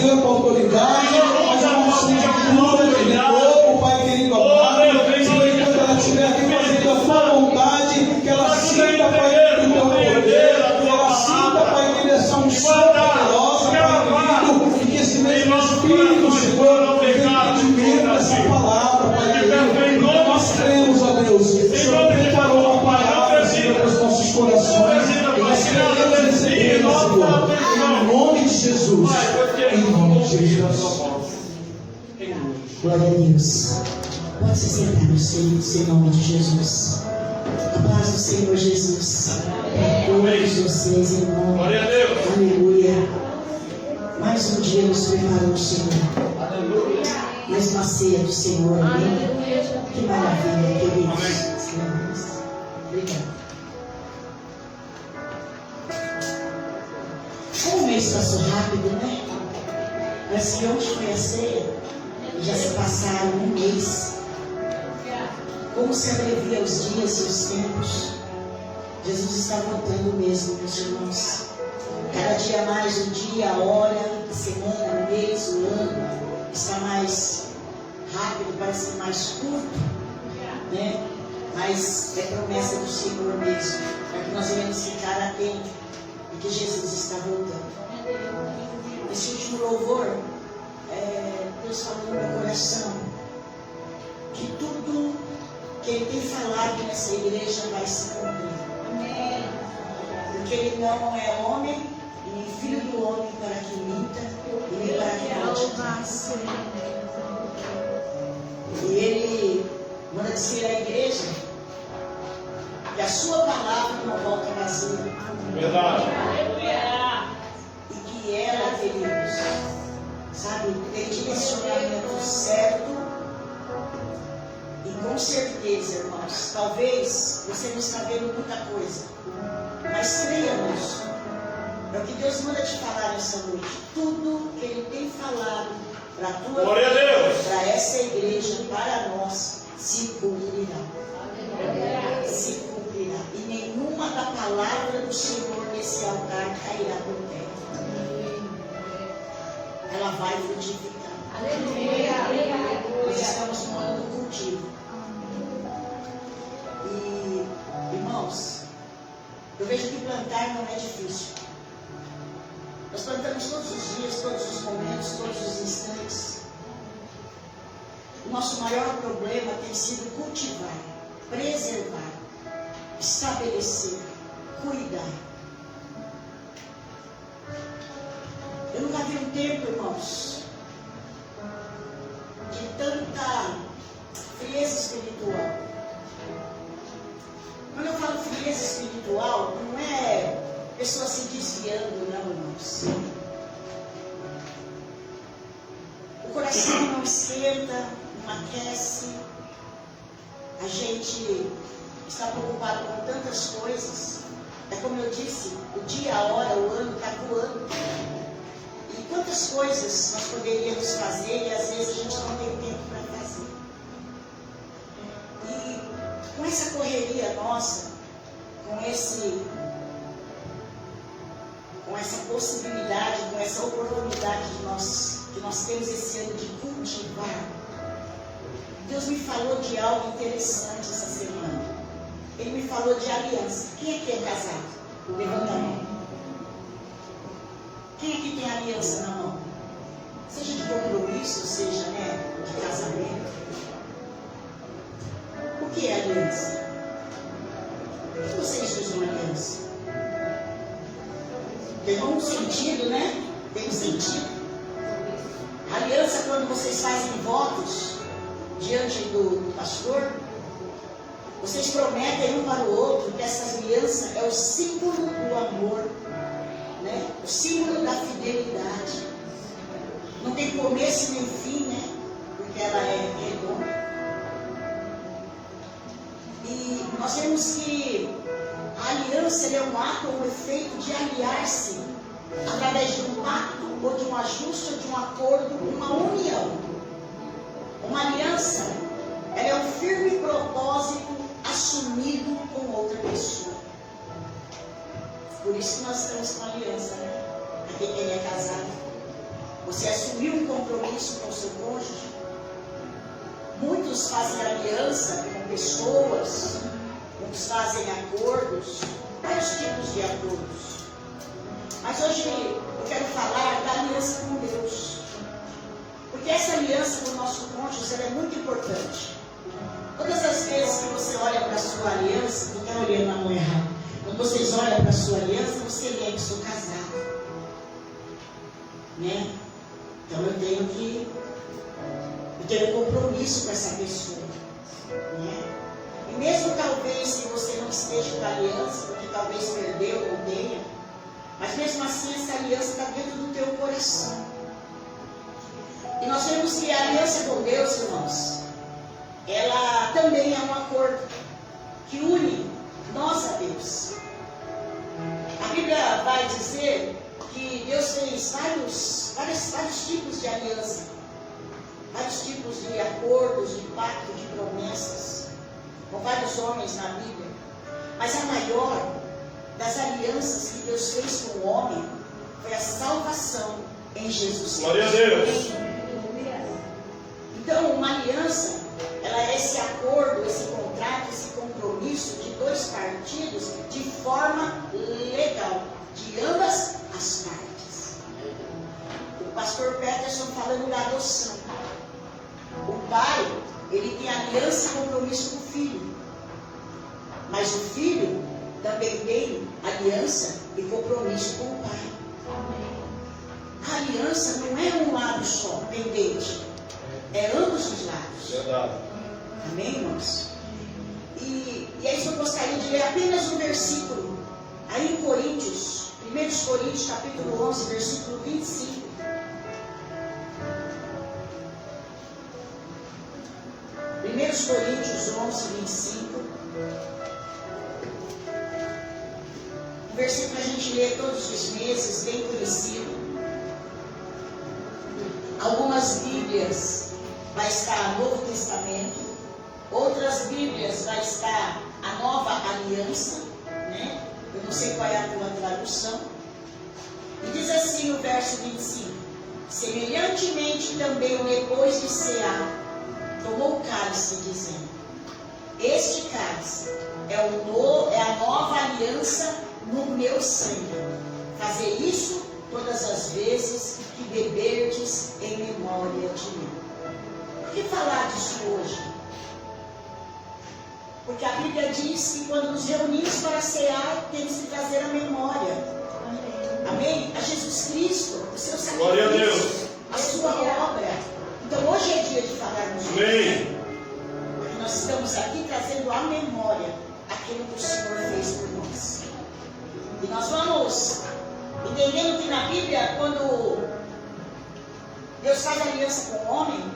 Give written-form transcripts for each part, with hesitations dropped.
poder, com autoridade, mas uma unção de cura, de novo, Pai querido amado. Senhor, enquanto ela estiver aqui fazendo a tua vontade, que ela sinta, Pai querido, o teu poder, que ela sinta, Pai querido, essa unção poderosa, Pai querido, e que esse mesmo Espírito, Senhor, venha entendimento dessa palavra, Pai querido. Nós cremos, ó Deus, o Senhor preparou uma palavra, Senhor, para os nossos corações, e nós queremos recebê-la, Senhor, em nome de Jesus, em nome de Jesus. Glória a Deus. Pode se sentar, meus filhos, em nome de Jesus. A paz do Senhor Jesus. Todos vocês, irmãos. Glória a Deus. Aleluia. Mais um dia nos preparou o Senhor. Mais uma ceia do Senhor. Amém? Que maravilha, queridos. Obrigada. Como o mês passou rápido, né? Parece que ontem foi a ceia. Já se passaram um mês. Como se abrevia os dias e os tempos. Jesus está voltando mesmo, meus irmãos. Cada dia mais, o dia, a hora, a semana, o mês, o ano, está mais rápido, parece que mais curto, né? Mas é promessa do Senhor mesmo, para que nós venhamos ficar atentos de que Jesus está voltando. Nesse último louvor, Deus falou no meu coração que tudo que Ele tem falado nessa igreja vai se cumprir. Amém. Porque Ele não é homem, nem filho do homem para que minta, e nem para que volte. E Ele manda dizer à igreja que a sua palavra não volta vazia. Verdade. E que ela, queridos, sabe, tem direcionamento certo. E com certeza, irmãos, talvez você não está vendo muita coisa, mas creia nisso. É o que Deus manda te falar nessa noite. Tudo que Ele tem falado para a tua Glória a Deus. para essa igreja, para nós, se cumprirá. Se cumprirá. E nenhuma da palavra do Senhor nesse altar cairá por terra. Ela vai frutificar. Nós estamos no ano do cultivo. E, irmãos, eu vejo que plantar não é difícil. Nós plantamos todos os dias, todos os momentos, todos os instantes. O nosso maior problema tem sido cultivar, preservar, estabelecer, cuidar. Eu nunca vi um tempo, irmãos, de tanta frieza espiritual. Quando eu falo frieza espiritual, não é pessoas se desviando, não, irmãos. O coração não esquenta, não aquece. A gente está preocupado com tantas coisas. É como eu disse, o dia, a hora, o ano está voando. E quantas coisas nós poderíamos fazer e às vezes a gente não tem tempo para fazer. E com essa correria nossa, com essa possibilidade, com essa oportunidade que nós temos esse ano de cultivar, Deus me falou de algo interessante essa semana. Ele me falou de aliança. Quem aqui é casado? Levanta a mão. Quem aqui tem aliança na mão? Seja de compromisso, seja, de casamento. O que é aliança? O que vocês usam aliança? Tem um sentido, né? Tem um sentido. Aliança, quando vocês fazem votos diante do pastor, vocês prometem um para o outro que essa aliança é o símbolo do amor, né? O símbolo da fidelidade. Não tem começo nem fim, né? Porque ela é redonda. E nós vemos que a aliança é um ato, um efeito de aliar-se através de um pacto, ou de um ajuste, ou de um acordo, uma união. Uma aliança, ela é um firme propósito assumido com outra pessoa. Por isso que nós estamos com aliança, né? Aqui quem é casado. Você assumiu um compromisso com o seu cônjuge? Muitos fazem aliança com pessoas, muitos fazem acordos, vários tipos de acordos. Mas hoje eu quero falar da aliança com Deus. Porque essa aliança com o nosso cônjuge ela é muito importante. Todas as vezes que você olha para a sua aliança, não quero olhar na mão errada. Quando vocês olham para a sua aliança, você lembra que sou casado. Né? Então eu tenho compromisso com essa pessoa. Né? E mesmo talvez que você não esteja com a aliança, porque talvez perdeu ou tenha, mas mesmo assim essa aliança está dentro do teu coração. E nós vemos que a aliança com Deus, irmãos, ela também é um acordo que une nós a Deus. A Bíblia vai dizer que Deus fez vários tipos de aliança, vários tipos de acordos, de pacto, de promessas, com vários homens na Bíblia. Mas a maior das alianças que Deus fez com o homem foi a salvação em Jesus Cristo. Glória a Deus! Então, uma aliança, ela é esse acordo, esse contrato, esse compromisso de dois partidos de forma legal, de ambas as partes. O pastor Peterson falando da adoção. O pai, ele tem aliança e compromisso com o filho. Mas o filho também tem aliança e compromisso com o pai. A aliança não é um lado só, pendente. É ambos os lados. Verdade. Amém, irmãos? E é isso que eu gostaria de ler apenas um versículo. Aí em Coríntios, 1 Coríntios capítulo 11, versículo 25. 1 Coríntios 11, 25. Um versículo que a gente lê todos os meses, bem conhecido. Algumas Bíblias vai estar Novo Testamento, outras Bíblias vai estar a Nova Aliança, né? Eu não sei qual é a tua tradução. E diz assim o verso 25: semelhantemente também depois de cear, tomou o cálice, dizendo: este cálice é a nova aliança no meu sangue. Fazer isso todas as vezes que beberdes em memória de mim. Por que falar disso hoje? Porque a Bíblia diz que quando nos reunimos para cear, temos que trazer a memória. Amém? A Jesus Cristo, o seu sacrifício, a sua obra. Então hoje é dia de falarmos disso. Amém. Porque nós estamos aqui trazendo à memória aquilo que o Senhor fez por nós. E nós vamos entendendo que na Bíblia, quando Deus faz aliança com o homem,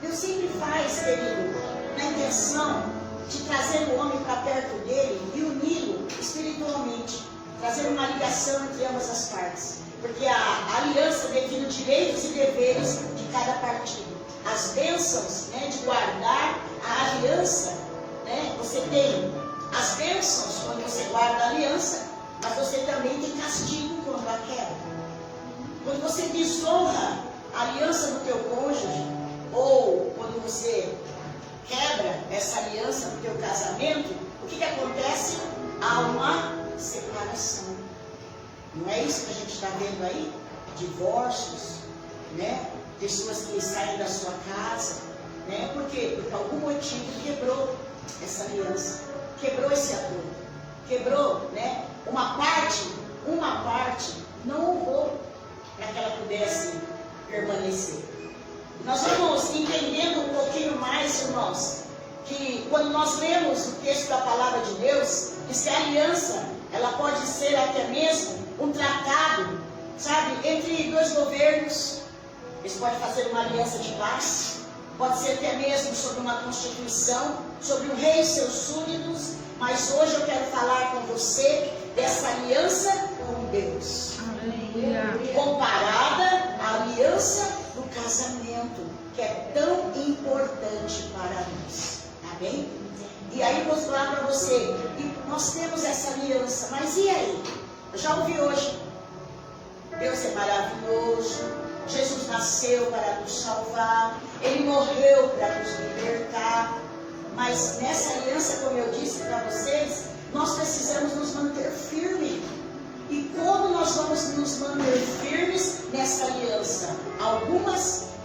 Deus sempre faz, querido, na intenção de trazer o homem para perto dele e uni-lo espiritualmente, trazer uma ligação entre ambas as partes. Porque a aliança define direitos e deveres de cada partido. As bênçãos, né, de guardar a aliança, né, você tem as bênçãos quando você guarda a aliança, mas você também tem castigo quando a quebra. Quando você desonra a aliança do teu cônjuge, ou quando você quebra essa aliança no teu casamento, o que acontece? Há uma separação. Não é isso que a gente está vendo aí? Divórcios, né? Pessoas que saem da sua casa, né? Por quê? Porque algum motivo quebrou essa aliança, quebrou esse acordo, quebrou, né? Uma parte não honrou para que ela pudesse permanecer. Nós vamos entendendo um pouquinho mais, irmãos, que quando nós lemos o texto da palavra de Deus, diz que a aliança, ela pode ser até mesmo um tratado, sabe, entre dois governos. Eles podem fazer uma aliança de paz, pode ser até mesmo sobre uma constituição, sobre o rei e seus súditos, mas hoje eu quero falar com você dessa aliança com Deus. Comparada à aliança do casamento, que é tão importante para nós. Tá bem? E aí eu vou falar para você, e nós temos essa aliança, mas e aí? Eu já ouvi hoje, Deus é maravilhoso, Jesus nasceu para nos salvar, Ele morreu para nos libertar. Mas nessa aliança, como eu disse para vocês, nós precisamos nos manter firmes. E como nós vamos nos manter firmes nessa aliança?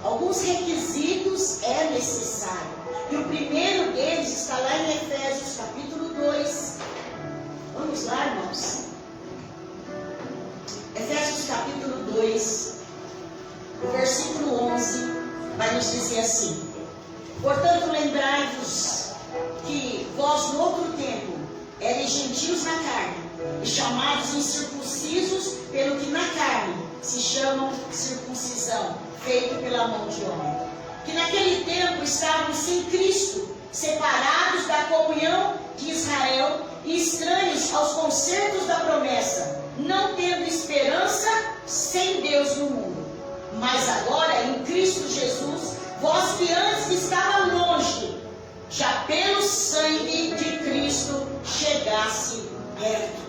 Alguns requisitos é necessário. E o primeiro deles está lá em Efésios capítulo 2. Vamos lá, irmãos. Efésios capítulo 2, o versículo 11, vai nos dizer assim: portanto, lembrai-vos que vós no outro tempo eres gentios na carne, e chamados incircuncisos pelo que na carne se chamam circuncisão, feito pela mão de homem. Que naquele tempo estavam sem Cristo, separados da comunhão de Israel e estranhos aos concertos da promessa, não tendo esperança sem Deus no mundo. Mas agora, em Cristo Jesus, vós que antes estavam longe, já pelo sangue de Cristo chegasse perto.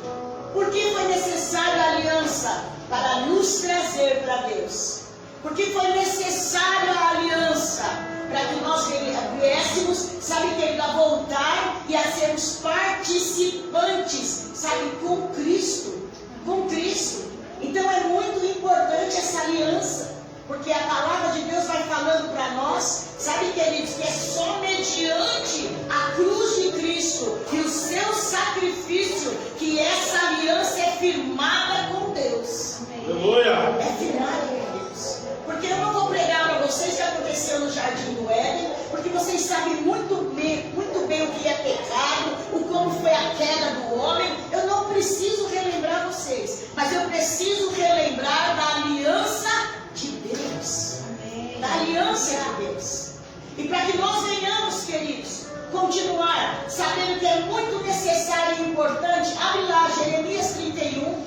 Por que foi necessária a aliança? Para nos trazer para Deus. Porque foi necessária a aliança para que nós viéssemos, sabe, querido, a voltar e a sermos participantes, sabe, com Cristo. Com Cristo. Então é muito importante essa aliança. Porque a palavra de Deus vai falando para nós, sabe, queridos, que é só mediante a cruz de Cristo e o seu sacrifício que essa aliança é firmada com Deus. Aleluia! É firmada com Deus. Porque eu não vou pregar para vocês o que aconteceu no Jardim do Éden, porque vocês sabem muito bem o que é pecado, o como foi a queda do homem. Eu não preciso relembrar vocês, mas eu preciso relembrar da aliança de Deus. Amém. Da aliança de Deus. E para que nós venhamos, queridos, continuar sabendo que é muito necessário e importante, abre lá Jeremias 31.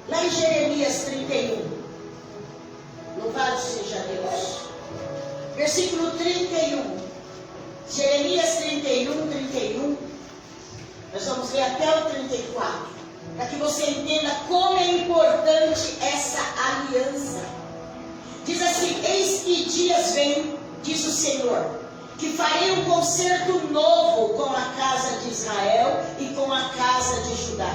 Lá em Jeremias 31. Louvado seja Deus. Versículo 31. Jeremias 31. Nós vamos ler até o 34. Para que você entenda como é importante essa aliança. Diz assim: eis que dias vêm, diz o Senhor, que farei um concerto novo com a casa de Israel e com a casa de Judá.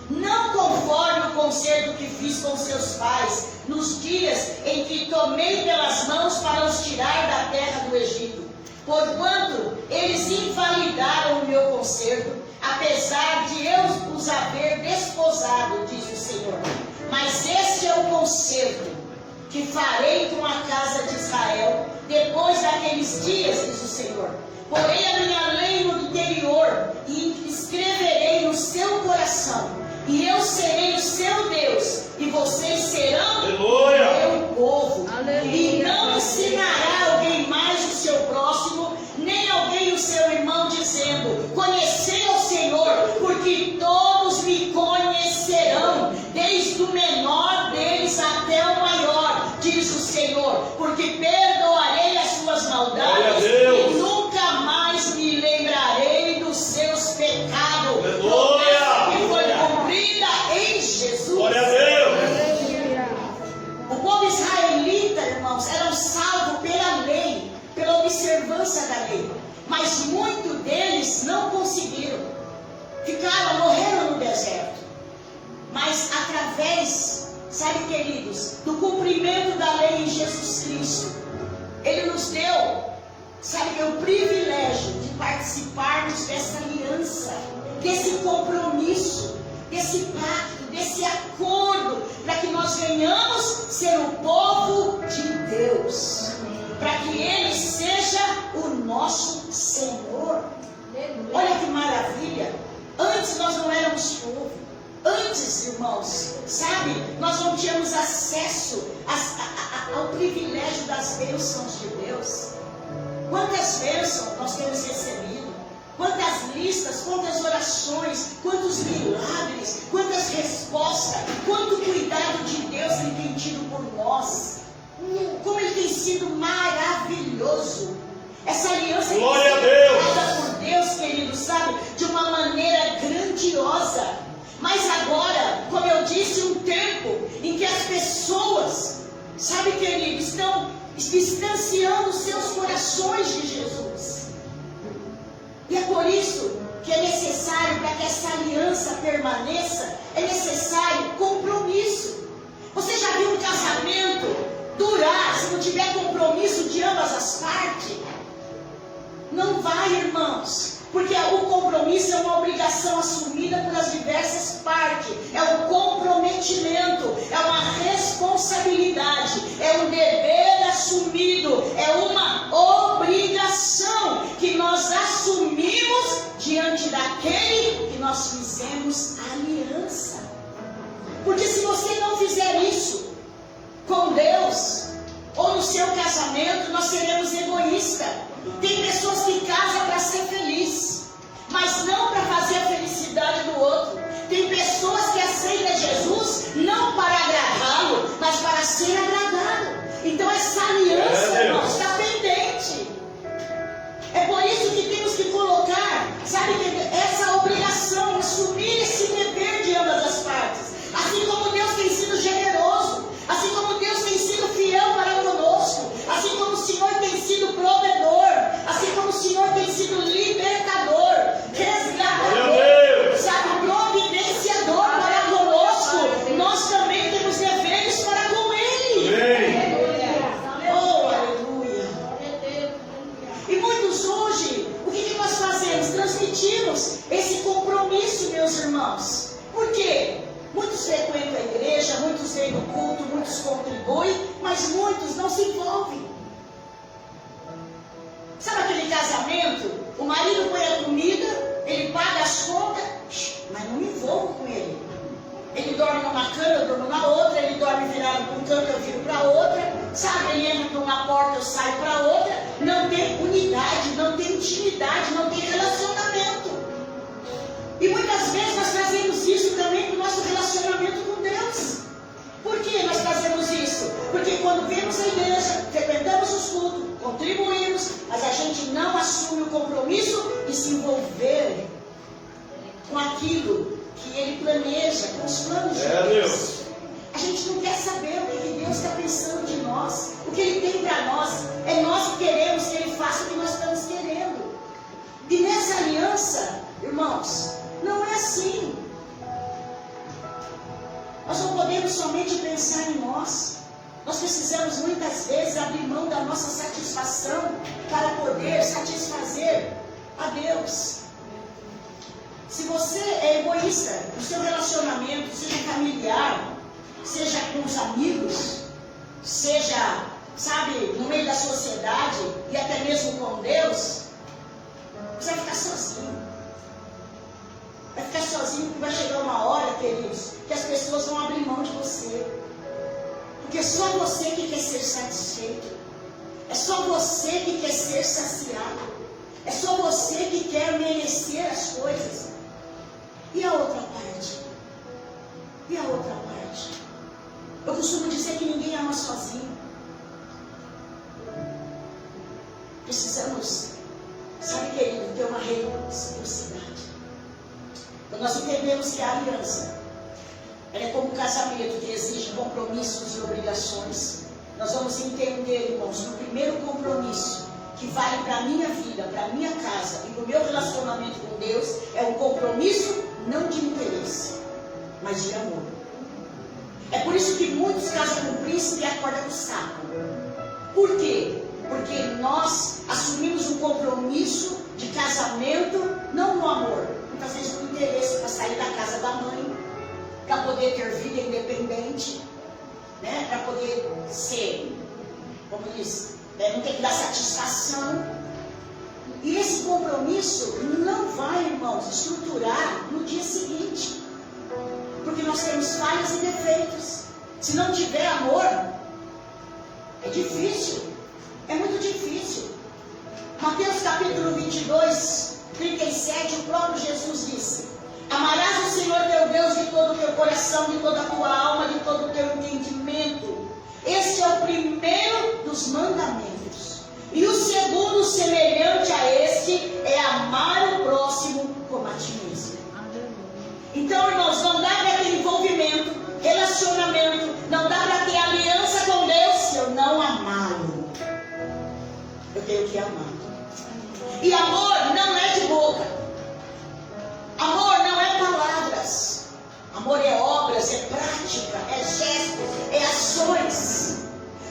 Não conforme o concerto que fiz com seus pais, nos dias em que tomei pelas mãos para os tirar da terra do Egito. Porquanto eles invalidaram o meu concerto, apesar de eu os haver desposado, diz o Senhor. Mas este é o concerto que farei com a casa de Israel depois daqueles dias, diz o Senhor. Porei a minha lei no interior e escreverei no seu coração. E eu serei o seu Deus, e vocês serão meu povo. Aleluia. E não ensinará alguém mais o seu próximo, nem alguém o seu irmão, dizendo: conhecei ao Senhor, porque todos me conhecerão, desde o menor deles até o maior, diz o Senhor, porque perdoarei as suas maldades e nunca mais me lembrarei dos seus pecados. Que foi cumprida em Jesus. Glória a Deus. O povo israelita, irmãos, eram salvos pela lei, pela observância da lei. Mas muitos deles não conseguiram. Morreram no deserto. Mas através, sabe, queridos, do cumprimento da lei em Jesus Cristo, Ele nos deu, sabe, o privilégio de participarmos dessa aliança, desse compromisso, desse pacto, desse acordo, para que nós venhamos ser o povo de Deus, para que Ele seja o nosso Senhor. Olha que maravilha! Antes nós não éramos povo. Antes, irmãos, sabe, nós não tínhamos acesso ao privilégio das bênçãos de Deus. Quantas bênçãos nós temos recebido? Quantas listas, quantas orações, quantos milagres, quantas respostas, quanto cuidado de Deus Ele tem tido por nós. Como Ele tem sido maravilhoso. Essa aliança Glória a tem Deus. sido dada por Deus, querido, sabe, de uma maneira grandiosa. Mas agora, como eu disse, um tempo em que as pessoas sabe, querido, estão distanciando seus corações de Jesus. E é por isso que é necessário, para que essa aliança permaneça, é necessário compromisso. Você já viu um casamento durar se não tiver compromisso de ambas as partes? Não vai, irmãos, porque o compromisso é uma obrigação assumida pelas diversas partes, é um comprometimento, é uma responsabilidade, é um dever assumido, é uma obrigação que nós assumimos diante daquele que nós fizemos aliança. Porque se você não fizer isso com Deus, ou no seu casamento, nós seremos egoístas. Tem pessoas que casam para ser feliz, mas não para fazer a felicidade do outro. Tem pessoas que aceitam Jesus não para agradá-lo, mas para ser agradado. Então essa aliança, irmãos, está pendente. É por isso que temos que colocar, sabe, essa obrigação, assumir esse dever de ambas as partes. Assim como Deus tem sido generoso, assim como Deus tem sido fiel para conosco, assim como o Senhor tem sido provedor, assim como o Senhor tem sido libertador, resgatador, sabe, providenciador para conosco, nós também temos deveres para com Ele. Oh, aleluia! E muitos hoje, o que nós fazemos? Transmitimos esse compromisso, meus irmãos. Por quê? Muitos frequentam a igreja, muitos vêm no culto, muitos contribuem, mas muitos não se envolvem. Sabe aquele casamento? O marido põe a comida, ele paga as contas, mas não me envolvo com ele. Ele dorme numa cama, eu durmo na outra, ele dorme virado para um canto, eu viro para outra, sabe? Ele entra por uma porta, eu saio para outra. Não tem unidade, não tem intimidade, não tem relacionamento. E muitas vezes nós trazemos isso também para o nosso relacionamento com Deus. Por que nós fazemos isso? Porque quando vemos a igreja, frequentamos os cultos, contribuímos, mas a gente não assume o compromisso de se envolver com aquilo que Ele planeja, com os planos de Deus. A gente não quer saber o que Deus está pensando de nós, o que Ele tem para nós. É nós que queremos que Ele faça o que nós estamos querendo. E nessa aliança, irmãos, não é assim. Nós não podemos somente pensar em nós. Nós precisamos muitas vezes abrir mão da nossa satisfação para poder satisfazer a Deus. Se você é egoísta no seu relacionamento, seja familiar, seja com os amigos, seja, sabe, no meio da sociedade e até mesmo com Deus, você vai ficar sozinho. Vai ficar sozinho porque vai chegar uma hora, queridos, que as pessoas vão abrir mão de você. Porque é só você que quer ser satisfeito. É só você que quer ser saciado. É só você que quer merecer as coisas. E a outra parte? E a outra parte? Eu costumo dizer que ninguém ama sozinho. Precisamos, sabe, querido, ter uma reciprocidade. Então nós entendemos que a aliança, ela é como um casamento que exige compromissos e obrigações. Nós vamos entender, irmãos, no primeiro compromisso, que vale para a minha vida, para a minha casa e para o meu relacionamento com Deus, é um compromisso não de interesse, mas de amor. É por isso que muitos casam com o príncipe e acordam com o sapo. Por quê? Porque nós assumimos um compromisso de casamento, não no amor, muitas vezes no interesse, para sair da casa da mãe, para poder ter vida independente, né? Para poder ser, como diz, não ter que dar satisfação. E esse compromisso não vai, irmãos, estruturar no dia seguinte, porque nós temos falhas e defeitos. Se não tiver amor, é difícil, é muito difícil. Mateus capítulo 22, 37, o próprio Jesus disse: amarás o Senhor teu Deus de todo o teu coração, de toda a tua alma, de todo o teu entendimento. Este é o primeiro dos mandamentos. E o segundo, semelhante a este, é amar o próximo como a ti mesmo. Então, irmãos, não dá para ter envolvimento, relacionamento, não dá para ter aliança com Deus tenho que amar. E amor não é de boca. Amor não é palavras. Amor é obras, é prática, é gesto, é ações.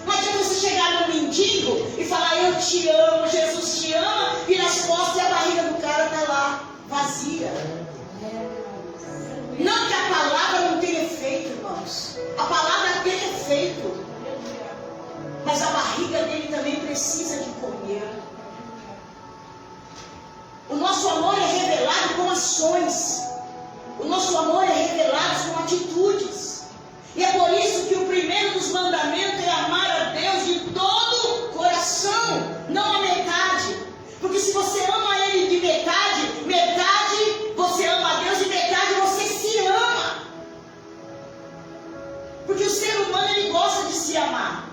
Não adianta você chegar no mendigo e falar, eu te amo, Jesus te ama, vira as costas e a barriga do cara está lá, vazia. Não que a palavra não tenha efeito, irmãos. A palavra tem efeito. Mas a barriga dele também precisa de comer. O nosso amor é revelado com ações. O nosso amor é revelado com atitudes. E é por isso que o primeiro dos mandamentos é amar a Deus de todo o coração, não a metade. Porque se você ama Ele de metade, metade você ama a Deus e metade você se ama. Porque o ser humano, ele gosta de se amar.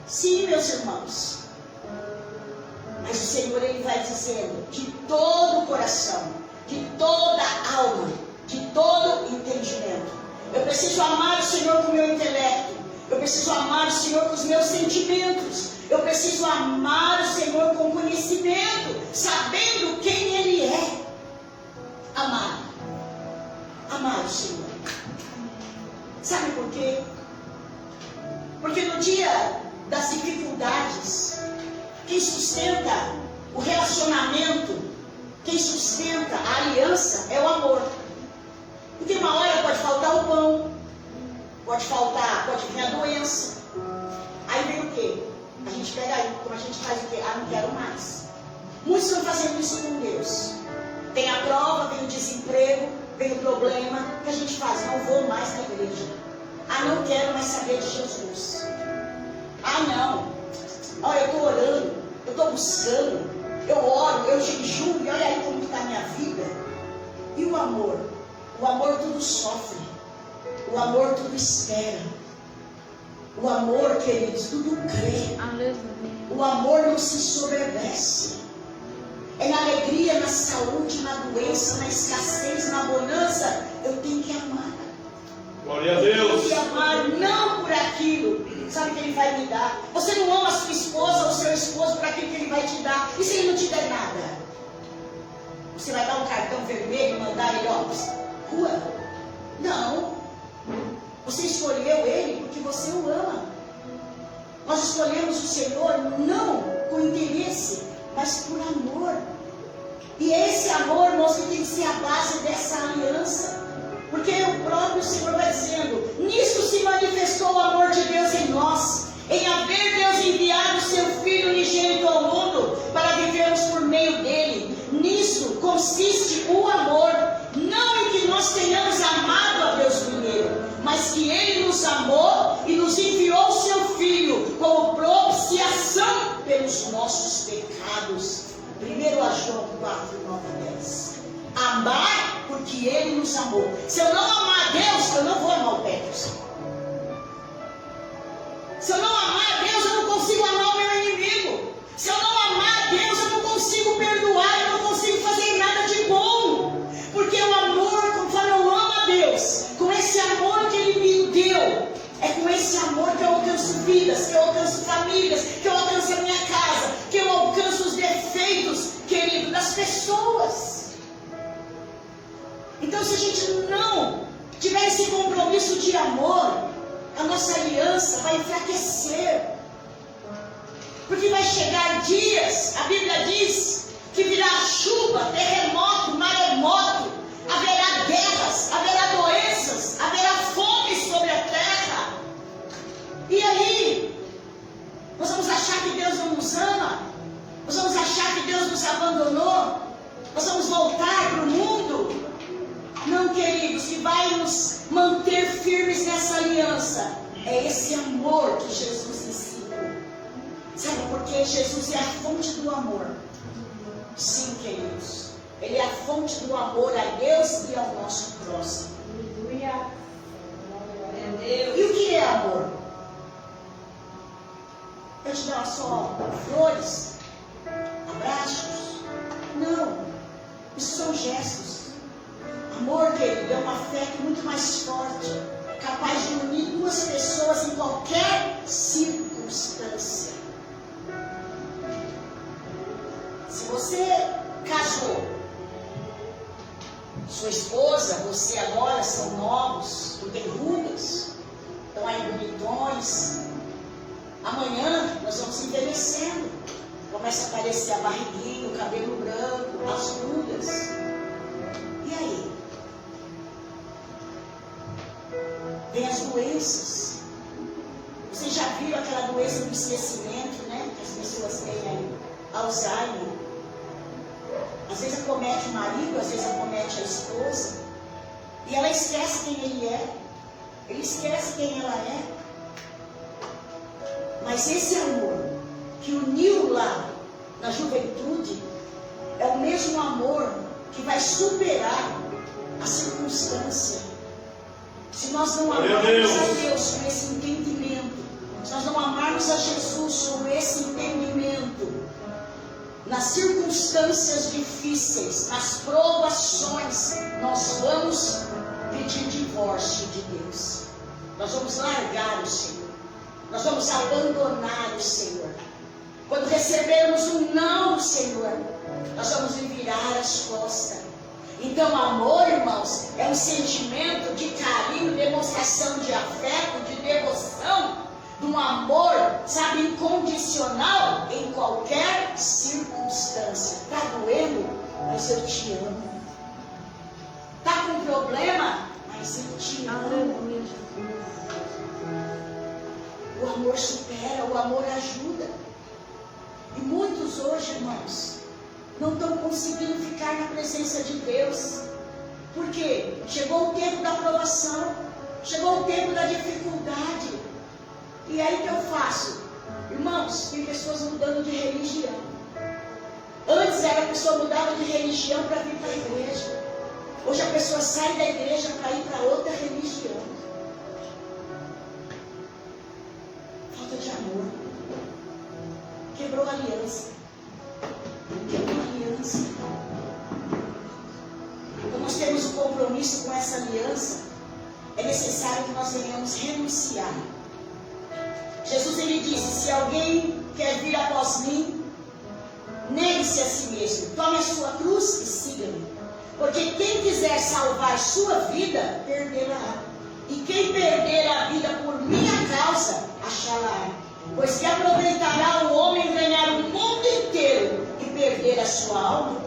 Sim, meus irmãos. Mas o Senhor, Ele vai dizendo, de todo o coração, de toda a alma, de todo o entendimento. Eu preciso amar o Senhor com o meu intelecto. Eu preciso amar o Senhor com os meus sentimentos. Eu preciso amar o Senhor com conhecimento, sabendo quem Ele é. Amar. Amar o Senhor. Sabe por quê? Porque no dia das dificuldades, quem sustenta o relacionamento, quem sustenta a aliança é o amor. Porque uma hora pode faltar o pão, pode vir a doença. Aí vem o quê? A gente pega aí, como a gente faz o quê? Ah, não quero mais. Muitos estão fazendo isso com Deus. Tem a prova, vem o desemprego, vem o problema. O que a gente faz? Não vou mais na igreja. Ah, não quero mais saber de Jesus. Ah, não. Olha, eu estou orando, eu estou buscando, eu oro, eu jejuo, e olha aí como está a minha vida. E o amor? O amor tudo sofre. O amor tudo espera. O amor, queridos, tudo crê. O amor não se soberbece. É na alegria, na saúde, na doença, na escassez, na bonança. Eu tenho que amar. Glória a Deus. Eu tenho que amar não por aquilo, sabe, que Ele vai me dar. Você não ama a sua esposa ou seu esposo por aquilo que Ele vai te dar. E se Ele não te der nada? Você vai dar um cartão vermelho e mandar ele, ó, rua? Não. Você escolheu Ele porque você o ama. Nós escolhemos o Senhor não com interesse, mas por amor. E esse amor, irmãos, que tem que ser a base dessa aliança. Porque o próprio Senhor vai dizendo, nisso se manifestou o amor de Deus em nós, em haver Deus enviado o seu Filho unigênito ao mundo, para vivermos por meio dele. Nisso consiste o amor, não em que nós tenhamos amado a Deus primeiro, mas que Ele nos amou e nos enviou o seu Filho como propiciação pelos nossos pecados. 1 João 4, 9 a 10. Amar porque Ele nos amou. Se eu não amar a Deus, eu não vou amar o Pedro. Se eu não amar a Deus, eu não consigo amar o meu inimigo. Se eu não amar a Deus, eu não consigo perdoar, eu não consigo fazer nada de bom. Porque o amor, conforme eu amo a Deus, com esse amor que Ele me deu, é com esse amor que eu alcanço vidas, que eu alcanço famílias, que eu alcanço a minha casa, que eu alcanço os defeitos, querido, das pessoas. Então, se a gente não tiver esse compromisso de amor, a nossa aliança vai enfraquecer. Porque vai chegar dias, a Bíblia diz, que virá chuva, terremoto, maremoto, haverá guerras, haverá doenças, haverá fome sobre a terra. E aí, nós vamos achar que Deus não nos ama? Nós vamos achar que Deus nos abandonou? Nós vamos voltar para o mundo? Não, queridos, que vai nos manter firmes nessa aliança é esse amor que Jesus ensinou. Sabe por quê? Jesus é a fonte do amor. Sim, queridos. Ele é a fonte do amor a Deus e ao nosso próximo. E o que é amor? Eu te dar só flores, abraços? Não. Isso são gestos. Amor, querido, é um afeto muito mais forte, capaz de unir duas pessoas em qualquer circunstância. esposa, você agora são novos, não tem rugas, estão aí bonitões. Amanhã nós vamos envelhecendo. Começa a aparecer a barriguinha, o cabelo branco, as rugas. E aí? Vem as doenças. Vocês já viram aquela doença do esquecimento, né? Que as pessoas têm aí, Alzheimer. Às vezes acomete o marido, às vezes acomete a esposa. E ela esquece quem ele é. Ele esquece quem ela é. Mas esse amor que uniu lá na juventude é o mesmo amor que vai superar a circunstância. Se nós não amarmos a Deus com esse entendimento, se nós não amarmos a Jesus com esse entendimento, nas circunstâncias difíceis, nas provações, nós vamos pedir divórcio de Deus. Nós vamos largar o Senhor. Nós vamos abandonar o Senhor. Quando recebermos um não do Senhor, nós vamos lhe virar as costas. Então, amor, irmãos, é um sentimento de carinho, demonstração de afeto, de devoção, de um amor, sabe, incondicional em qualquer circunstância. Está doendo? Mas eu te amo. Está com problema? Mas eu te amo. O amor supera, o amor ajuda. E muitos hoje, irmãos, não estão conseguindo ficar na presença de Deus. Por quê? Chegou o tempo da provação, chegou o tempo da dificuldade. E aí o que eu faço? Irmãos, tem pessoas mudando de religião. Antes a pessoa mudava de religião para vir para a igreja. Hoje a pessoa sai da igreja para ir para outra religião. Falta de amor. Quebrou a aliança. Quebrou a aliança. Então nós temos um compromisso com essa aliança. É necessário que nós venhamos renunciar. Jesus, ele disse: se alguém quer vir após mim, negue-se a si mesmo, tome a sua cruz e siga-me. Porque quem quiser salvar sua vida, perdê-la. E quem perder a vida por minha causa, achá-la. Pois que aproveitará o homem ganhar o mundo inteiro e perder a sua alma?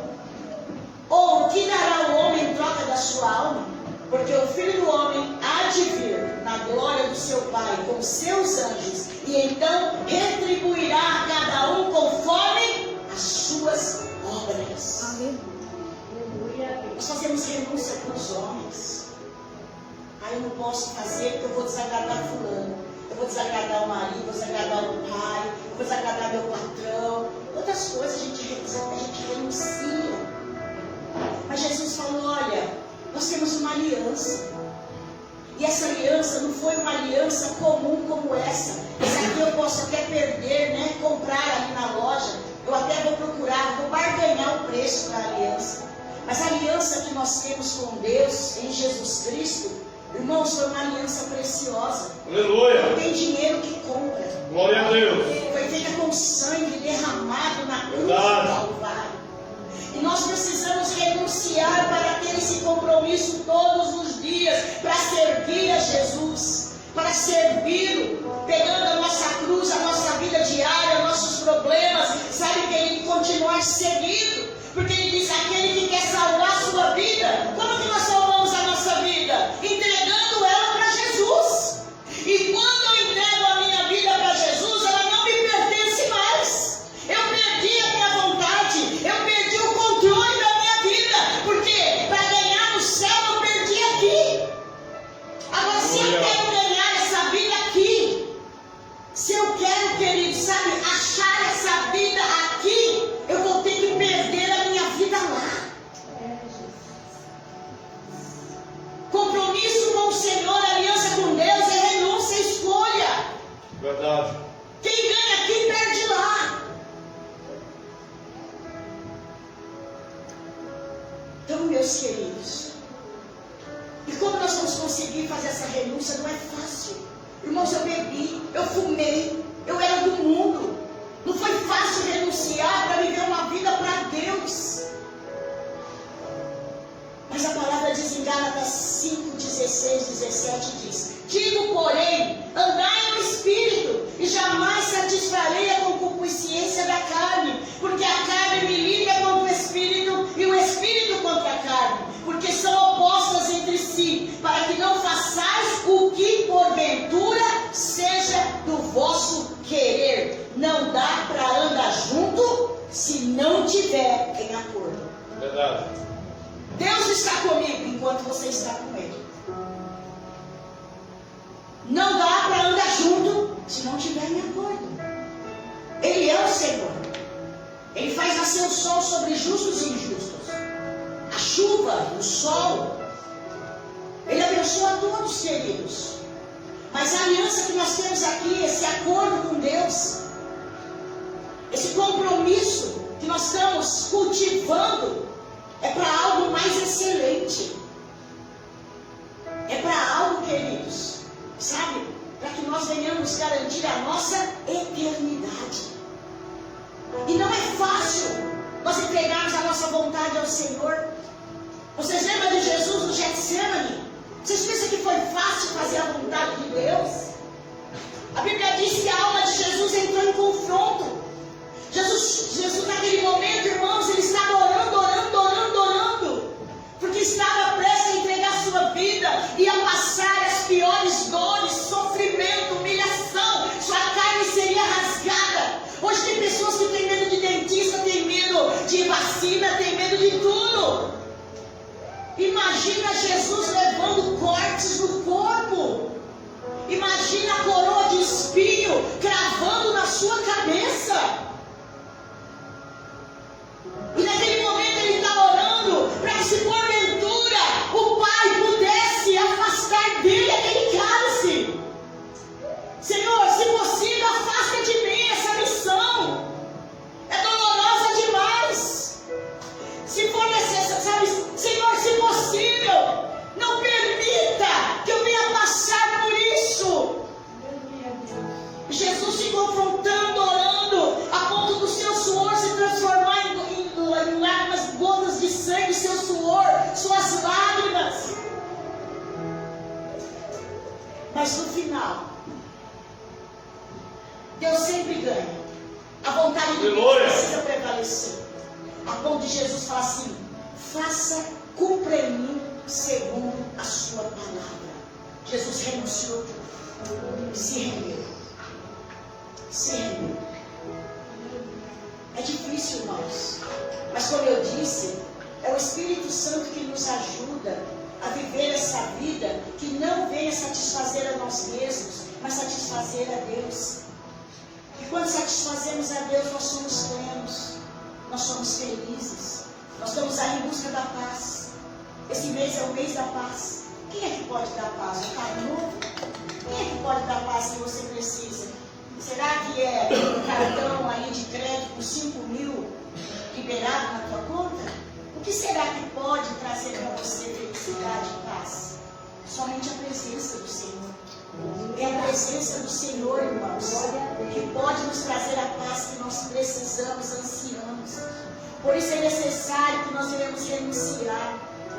Ou o que dará o homem em troca da sua alma? Porque o Filho do Homem há de vir na glória do seu Pai com seus anjos, e então retribuirá a cada um conforme as suas obras. Amém. Nós fazemos renúncia para os homens. Eu não posso fazer porque eu vou desagradar fulano. Eu vou desagradar o marido, vou desagradar o pai, eu vou desagradar meu patrão. Outras coisas a gente renuncia. Mas Jesus falou: olha, nós temos uma aliança. E essa aliança não foi uma aliança comum como essa. Essa aqui eu posso até perder, né? Comprar ali na loja. Eu até vou procurar, vou barganhar o preço da aliança. Mas a aliança que nós temos com Deus em Jesus Cristo, irmãos, foi uma aliança preciosa. Aleluia. Não tem dinheiro que compra. Glória a Deus. Foi feita com sangue derramado na cruz do Verdade. Calvário. E nós precisamos renunciar para ter esse compromisso todos os dias, para servir a Jesus, para servi-lo, pegando a nossa cruz, a nossa vida diária, nossos problemas, sabe, que ele continuar seguindo, porque ele diz: aquele que quer salvar a sua vida, como que nós salvamos a nossa vida? Entregando ela para Jesus. E quando eu entrego a minha vida para Jesus, ela não me pertence mais. Eu perdi a minha vontade, eu perdi o controle da minha vida, porque para ganhar no céu eu perdi aqui. Agora, se eu quero ganhar essa vida aqui, se eu quero, querido, sabe, achar essa vida aqui, eu vou ter que perder a minha vida lá. Compromisso com o Senhor, aliança com Deus, é renúncia e escolha. Verdade. Quem ganha aqui perde lá. Então, meus queridos, e como nós vamos conseguir fazer essa renúncia? Não é fácil. Irmãos, eu bebi, eu fumei, eu era do mundo. Não foi fácil renunciar para viver uma vida para Deus. Mas a palavra diz em Gálatas 5, 16, 17, diz: digo, porém, andai no Espírito, e jamais satisfarei a concupiscência da carne, porque a carne milita contra o Espírito, e o Espírito contra a carne, porque são opostas entre si, para que não façais o que porventura seja do vosso querer. Não dá para andar junto se não tiver em acordo. Verdade. Deus está comigo enquanto você está com Ele. Não dá para andar junto se não tiver em acordo. Ele é o Senhor. Ele faz nascer o sol sobre justos e injustos, a chuva, o sol. Ele abençoa todos, queridos. Mas a aliança que nós temos aqui, esse acordo com Deus, esse compromisso que nós estamos cultivando, é para algo mais excelente. É para algo, queridos, sabe? Para que nós venhamos garantir a nossa eternidade. E não é fácil nós entregarmos a nossa vontade ao Senhor. Vocês lembram de Jesus no Getsemane? Vocês pensam que foi fácil fazer a vontade de Deus? A Bíblia diz que a alma de Jesus entrou em confronto. Jesus naquele momento, irmãos, ele estava orando, porque estava prestes a entregar sua vida, ia passar as piores dores, sofrimento, humilhação, sua carne seria rasgada. Hoje tem pessoas que têm medo de dentista, têm medo de vacina, têm medo de tudo. Imagina Jesus levando cortes no corpo. Imagina a coroa de espinho cravando na sua cabeça. E naquele momento ele está orando para que, se porventura o Pai pudesse afastar dele aquele cálice. Senhor, se possível, afasta de mim essa missão. É dolorosa demais. Se for necessário, sabe, Senhor, se possível, não permita que eu venha passar por isso. Jesus se confrontando, orando, a ponto do seu suor se transformar em lágrimas, gotas de sangue, seu suor, suas lágrimas. Mas no final, Deus sempre ganha. A vontade de Deus precisa prevalecer. A ponto de Jesus falar assim: faça, cumpra em mim segundo a sua palavra. Jesus renunciou e se rendeu. Se rendeu. É difícil, irmãos. Mas como eu disse, é o Espírito Santo que nos ajuda a viver essa vida que não venha satisfazer a nós mesmos, mas satisfazer a Deus. E quando satisfazemos a Deus, nós somos plenos, nós somos felizes, nós estamos aí em busca da paz. Esse mês é o mês da paz. Quem é que pode dar paz? Um carro novo? Quem é que pode dar paz que você precisa? Será que é um cartão aí de crédito por 5 mil liberado na tua conta? O que será que pode trazer para você felicidade e paz? Somente a presença do Senhor. É a presença do Senhor, irmãos, que pode nos trazer a paz que nós precisamos, ansiamos. Por isso é necessário que nós devemos renunciar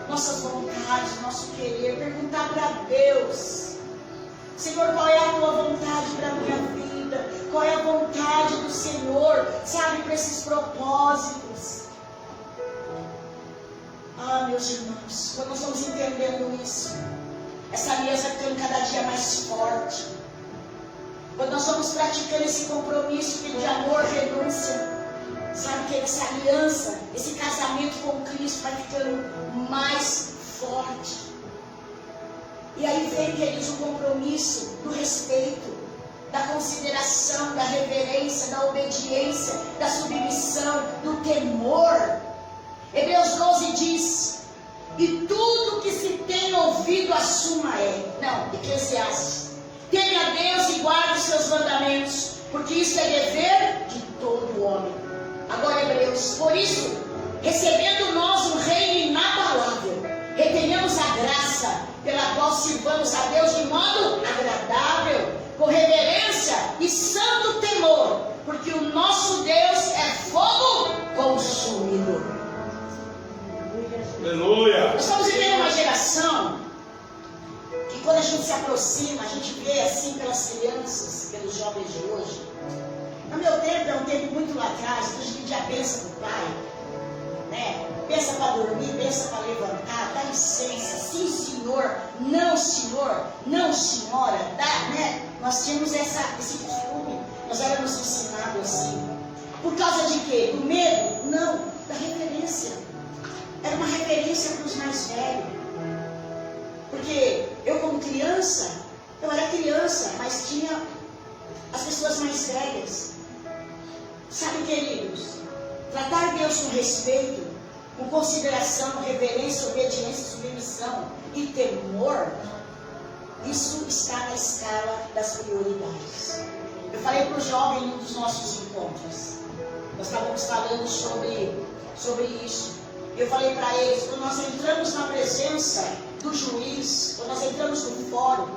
nossas vontades, nosso querer, perguntar para Deus: Senhor, qual é a tua vontade para a minha vida? Qual é a vontade do Senhor, sabe, para esses propósitos? Ah, meus irmãos, quando nós estamos entendendo isso, essa aliança ficando cada dia mais forte. Quando nós vamos praticando esse compromisso de amor, renúncia, sabe, que essa aliança, esse casamento com Cristo vai ficando mais forte. E aí vem, queridos, o compromisso do respeito, da consideração, da reverência, da obediência, da submissão, do temor. Hebreus 12 diz: e tudo que se tem ouvido assuma Eclesiastes: teme a Deus e guarde os seus mandamentos, porque isso é dever de todo homem. Agora Hebreus: por isso, recebendo nós um reino inabalável, retenhamos a graça pela qual sirvamos a Deus de modo agradável, com reverência e santo temor, porque o nosso Deus é fogo consumidor. Aleluia. Nós estamos quando a gente se aproxima, a gente vê assim pelas crianças, pelos jovens de hoje. No meu tempo, é um tempo muito lá atrás, a gente pedia a bênção do pai, né? Benção para dormir, benção para levantar, dá licença, sim senhor, não senhora, dá, né? Nós tínhamos esse costume, nós éramos ensinados assim. Por causa de quê? Do medo? Não, da reverência. Era uma reverência para os mais velhos. Porque eu como criança, eu era criança, mas tinha as pessoas mais velhas. Sabe, queridos, tratar Deus com respeito, com consideração, reverência, obediência, submissão e temor, isso está na escala das prioridades. Eu falei para o jovem em um dos nossos encontros, nós estávamos falando sobre isso. Eu falei para eles, quando nós entramos na presença do juiz, quando nós entramos no fórum,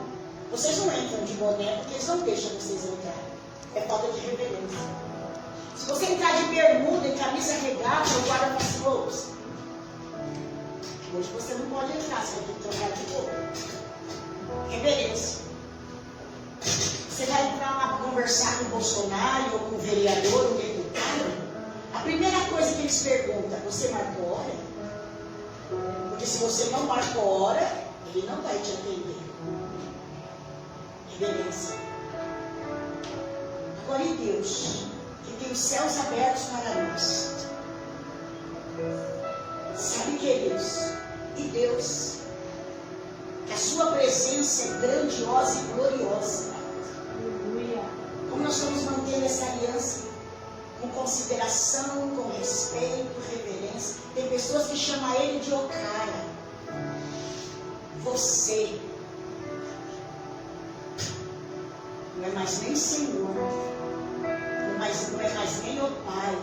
vocês não entram de boné, porque eles não deixam vocês entrar. É falta de reverência. Se você entrar de bermuda e camisa regata, o guarda fala assim, hoje você não pode entrar, você vai ter que trocar de roupa. Reverência. Você vai entrar lá para conversar com o Bolsonaro, ou com o vereador, ou o deputado, a primeira coisa que eles perguntam, você marcou hora? Porque se você não marcou hora, ele não vai te atender. Reverência. Agora em Deus, que tem os céus abertos para nós. Sabe, queridos, e Deus, que a sua presença é grandiosa e gloriosa. Como nós vamos manter essa aliança? Com consideração, com respeito, reverência. Tem pessoas que chamam ele de Ocara. Você não é mais nem Senhor, não é mais nem o Pai.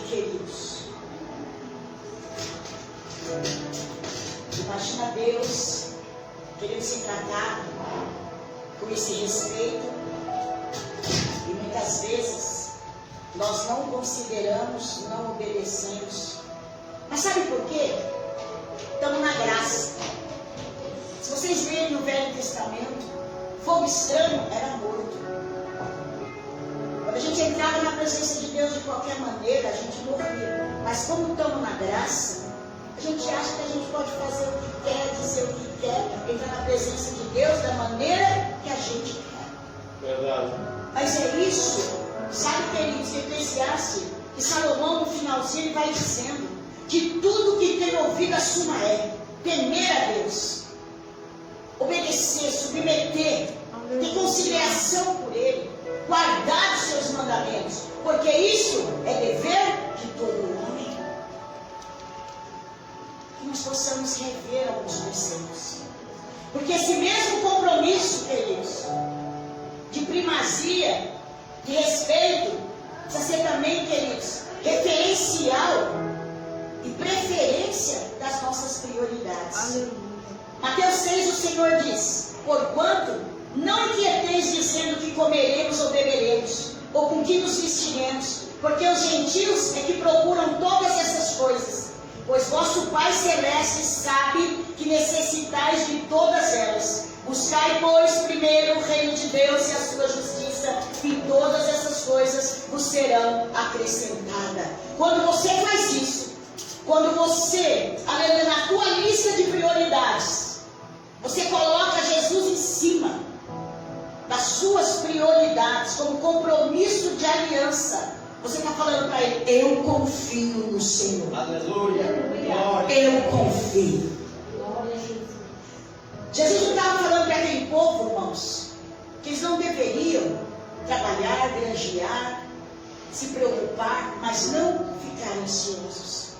Queridos, imagina Deus querendo ser tratado com esse respeito. E muitas vezes nós não consideramos, não obedecemos. Mas sabe por quê? Estamos na graça. Se vocês verem no Velho Testamento, fogo estranho era morto. Quando a gente entrava na presença de Deus de qualquer maneira, a gente morria. Mas como estamos na graça, a gente acha que a gente pode fazer o que quer, dizer o que quer, entrar na presença de Deus da maneira que a gente quer. Verdade. Mas é isso, sabe, queridos, Eclesiastes, que Salomão no finalzinho ele vai dizendo que tudo que tem ouvido a suma é temer a Deus, obedecer, submeter, ter consideração por Ele, guardar os seus mandamentos, porque isso é dever de todo homem. Que nós possamos rever alguns conceitos, porque esse mesmo compromisso, queridos, de primazia, de respeito, precisa ser também, queridos, referencial e preferência das nossas prioridades. Aleluia. Mateus 6, o Senhor diz, porquanto não inquieteis dizendo que comeremos ou beberemos, ou com que nos vestiremos, porque os gentios é que procuram todas essas coisas, pois vosso Pai Celeste sabe que necessitais de todas elas. Buscai, pois, primeiro o reino de Deus e a sua justiça, e todas essas coisas vos serão acrescentadas. Quando você faz isso, quando você, aleluia, na tua lista de prioridades, você coloca Jesus em cima das suas prioridades, como compromisso de aliança, você está falando para ele, eu confio no Senhor. Aleluia. Eu confio. Jesus não estava falando para aquele povo, irmãos, que eles não deveriam trabalhar, granjear, se preocupar, mas não ficar ansiosos.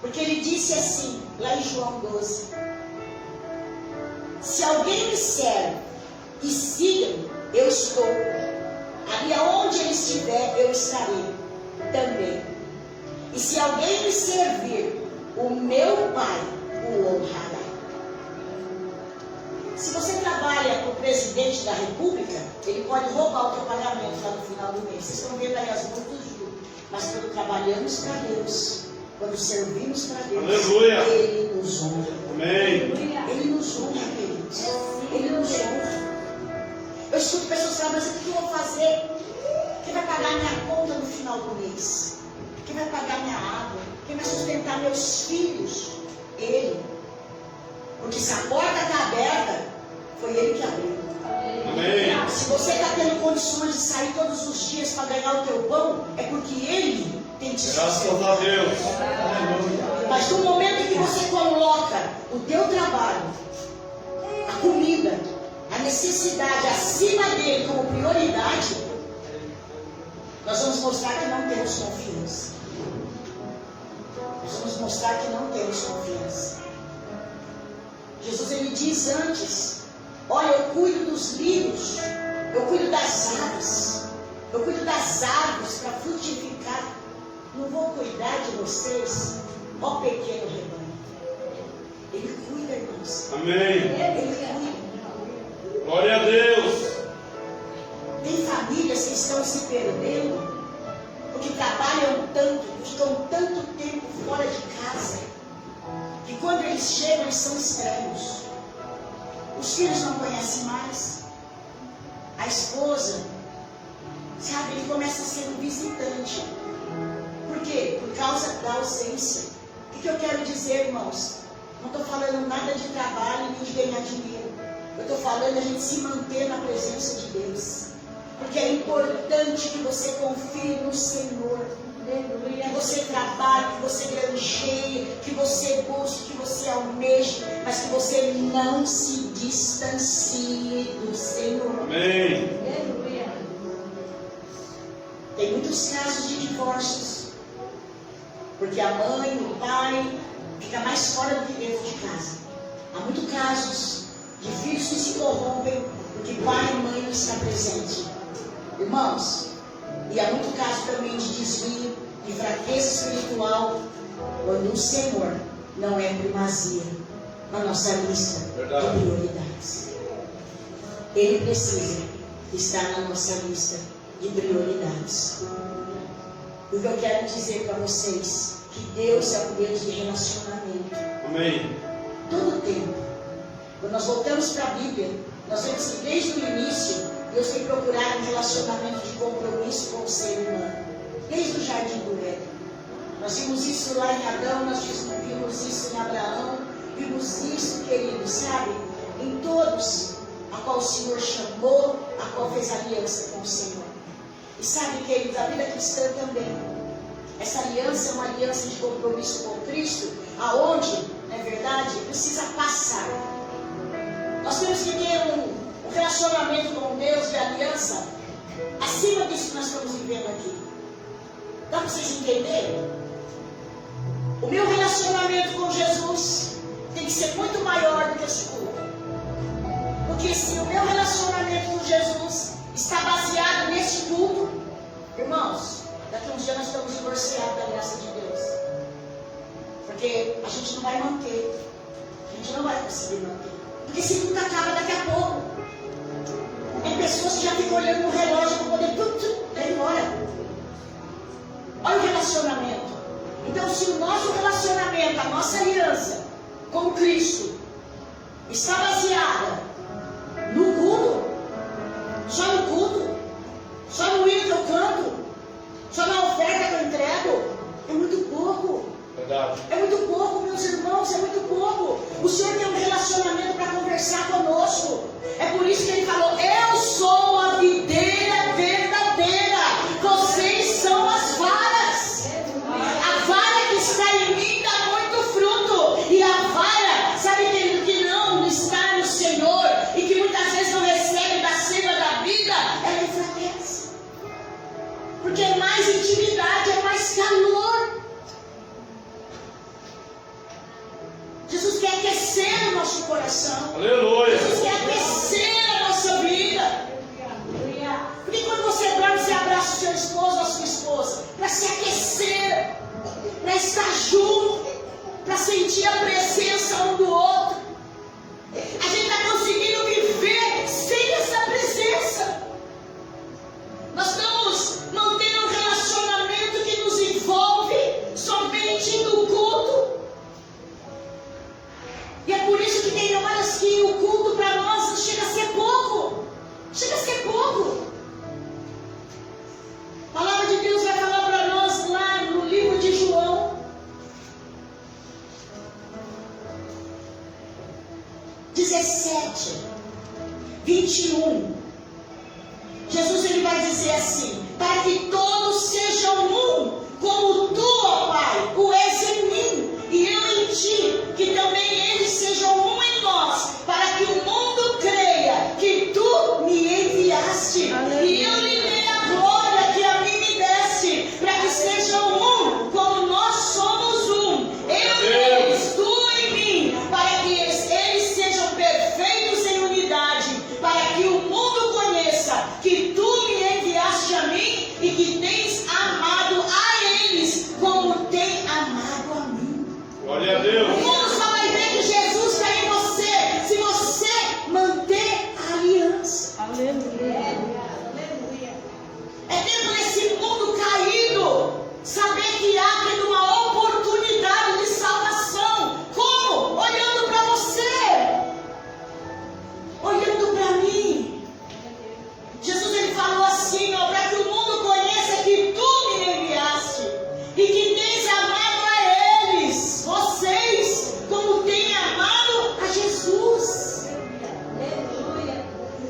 Porque ele disse assim, lá em João 12, se alguém me serve e siga, eu estou. Ali aonde ele estiver, eu estarei também. E se alguém me servir, o meu Pai o honrará. Se você trabalha com o presidente da República, ele pode roubar o teu pagamento lá no final do mês. Vocês estão vendo aí as multas do juros. Mas quando trabalhamos para Deus, quando servimos para Deus, Aleluia. Ele nos honra. Amém. Ele nos honra, queridos. Ele nos honra. Eu escuto pessoas falando, mas o que eu vou fazer? Quem vai pagar minha conta no final do mês? Quem vai pagar minha água? Quem vai sustentar meus filhos? Ele. Porque se a porta está aberta, foi Ele que abriu. Amém. Se você está tendo condições de sair todos os dias para ganhar o teu pão, é porque Ele tem te Graças sustentado. a Deus. Mas no momento em que você coloca o teu trabalho, a comida, a necessidade acima dele como prioridade, nós vamos mostrar que não temos confiança. Nós vamos mostrar que não temos confiança. Jesus, ele diz antes: olha, eu cuido dos lírios, eu cuido das aves, eu cuido das árvores para frutificar. Não vou cuidar de vocês, ó pequeno rebanho. Ele cuida, irmãos. Amém. Ele cuida. Glória a Deus. Tem famílias que estão se perdendo porque trabalham tanto, ficam tanto tempo fora de casa, que quando eles chegam, eles são estranhos. Os filhos não conhecem mais. A esposa, sabe, ele começa a ser um visitante. Por quê? Por causa da ausência. O que eu quero dizer, irmãos? Não estou falando nada de trabalho nem de ganhar dinheiro. Eu estou falando de a gente se manter na presença de Deus. Porque é importante que você confie no Senhor. Que você trabalhe, que você granjeie, que você busque, que você almeje, mas que você não se distancie do Senhor. Amém. Tem muitos casos de divórcios, porque a mãe, o pai, fica mais fora do que dentro de casa. Há muitos casos de filhos que se corrompem porque pai e mãe não estão presentes. Irmãos, e há muito caso também de desvio, de fraqueza espiritual, quando o Senhor não é primazia na nossa lista de prioridades. Ele precisa estar na nossa lista de prioridades. O que eu quero dizer para vocês, que Deus é um Deus de relacionamento. Amém. Todo tempo. Quando nós voltamos para a Bíblia, nós vemos que desde o início, Deus tem procurado um relacionamento de compromisso com o ser humano. Desde o jardim do Éden. Nós vimos isso lá em Adão, nós vimos isso em Abraão, vimos isso, queridos, sabe? Em todos a qual o Senhor chamou, a qual fez aliança com o Senhor. E sabe, queridos, a vida cristã também. Essa aliança é uma aliança de compromisso com Cristo, aonde, na verdade, precisa passar. Nós temos que ter um relacionamento com Deus de aliança acima disso que nós estamos vivendo aqui. Dá para vocês entenderem? O meu relacionamento com Jesus tem que ser muito maior do que esse culto. Porque se o meu relacionamento com Jesus está baseado neste culto, irmãos, daqui a uns dias nós estamos divorciados da graça de Deus. Porque a gente não vai manter. A gente não vai conseguir manter. Porque esse culto acaba daqui a pouco. Tem pessoas que já ficam olhando no relógio para poder ir embora. Olha o relacionamento. Então, se o nosso relacionamento, a nossa aliança com Cristo está baseada no culto, só no culto, só no hino que eu canto, só na oferta que eu entrego, é muito pouco. Verdade. É muito pouco, meus irmãos, é muito pouco. O Senhor tem um relacionamento para conversar conosco. É por isso que Ele falou: eu sou a videira verdadeira, vocês são as varas. A vara que está em mim dá muito fruto. E a vara, sabe, querido, que não está no Senhor e que muitas vezes não recebe da seiva da vida, ela enfraquece. Porque é mais intimidade, é mais calor. Jesus quer aquecer o nosso coração. Aleluia. Jesus quer aquecer a nossa vida. Porque quando você dorme, você abraça o seu esposo ou a sua esposa para se aquecer, para estar junto, para sentir a presença um do outro. A gente está conseguindo viver sem essa presença. Nós estamos mantendo um relacionamento que nos envolve somente no 21. Jesus ele vai dizer assim: para que todos sejam um, como tu, ó Pai, o és em mim, e eu em ti, que também eles sejam um em nós, para que o mundo creia que tu me enviaste. Aleluia. E eu lhe dei a glória que a mim me deste, para que sejam um, como nós somos um. Eu neles, tu em mim, para que eles sejam perfeitos em unidade, para que o mundo conheça que tu me enviaste a mim e que tens amado a eles como tem amado a mim. Glória a Deus. O mundo só vai ver que Jesus está em você se você manter a aliança. Aleluia. É dentro desse mundo caído saber que há tendo uma oportunidade de salvação. Como? Olhando para você, olhando para mim. Jesus ele falou assim, ó, para que o mundo conheça que tu me enviaste e que tens amado a eles, vocês, como tem amado a Jesus.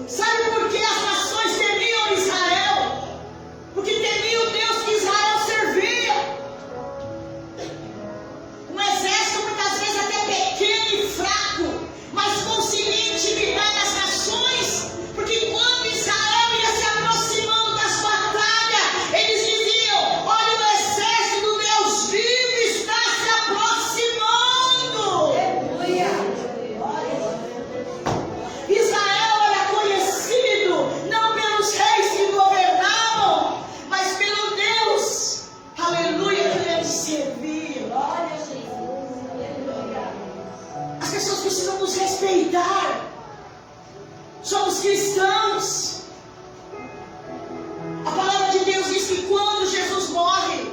Sabe por que as nações temiam Israel? Porque temiam o Deus que Israel servia. Um exército muitas vezes até pequeno e fraco, mas conseguia intimidar as nações, porque quando Israel ia se aproximando das batalhas, eles diziam: olha, o exército do Deus vivo está se aproximando. Israel era conhecido não pelos reis que governavam, mas pelo Deus, aleluia, que eles serviam. As pessoas precisam nos respeitar. Somos cristãos. A palavra de Deus diz que quando Jesus morre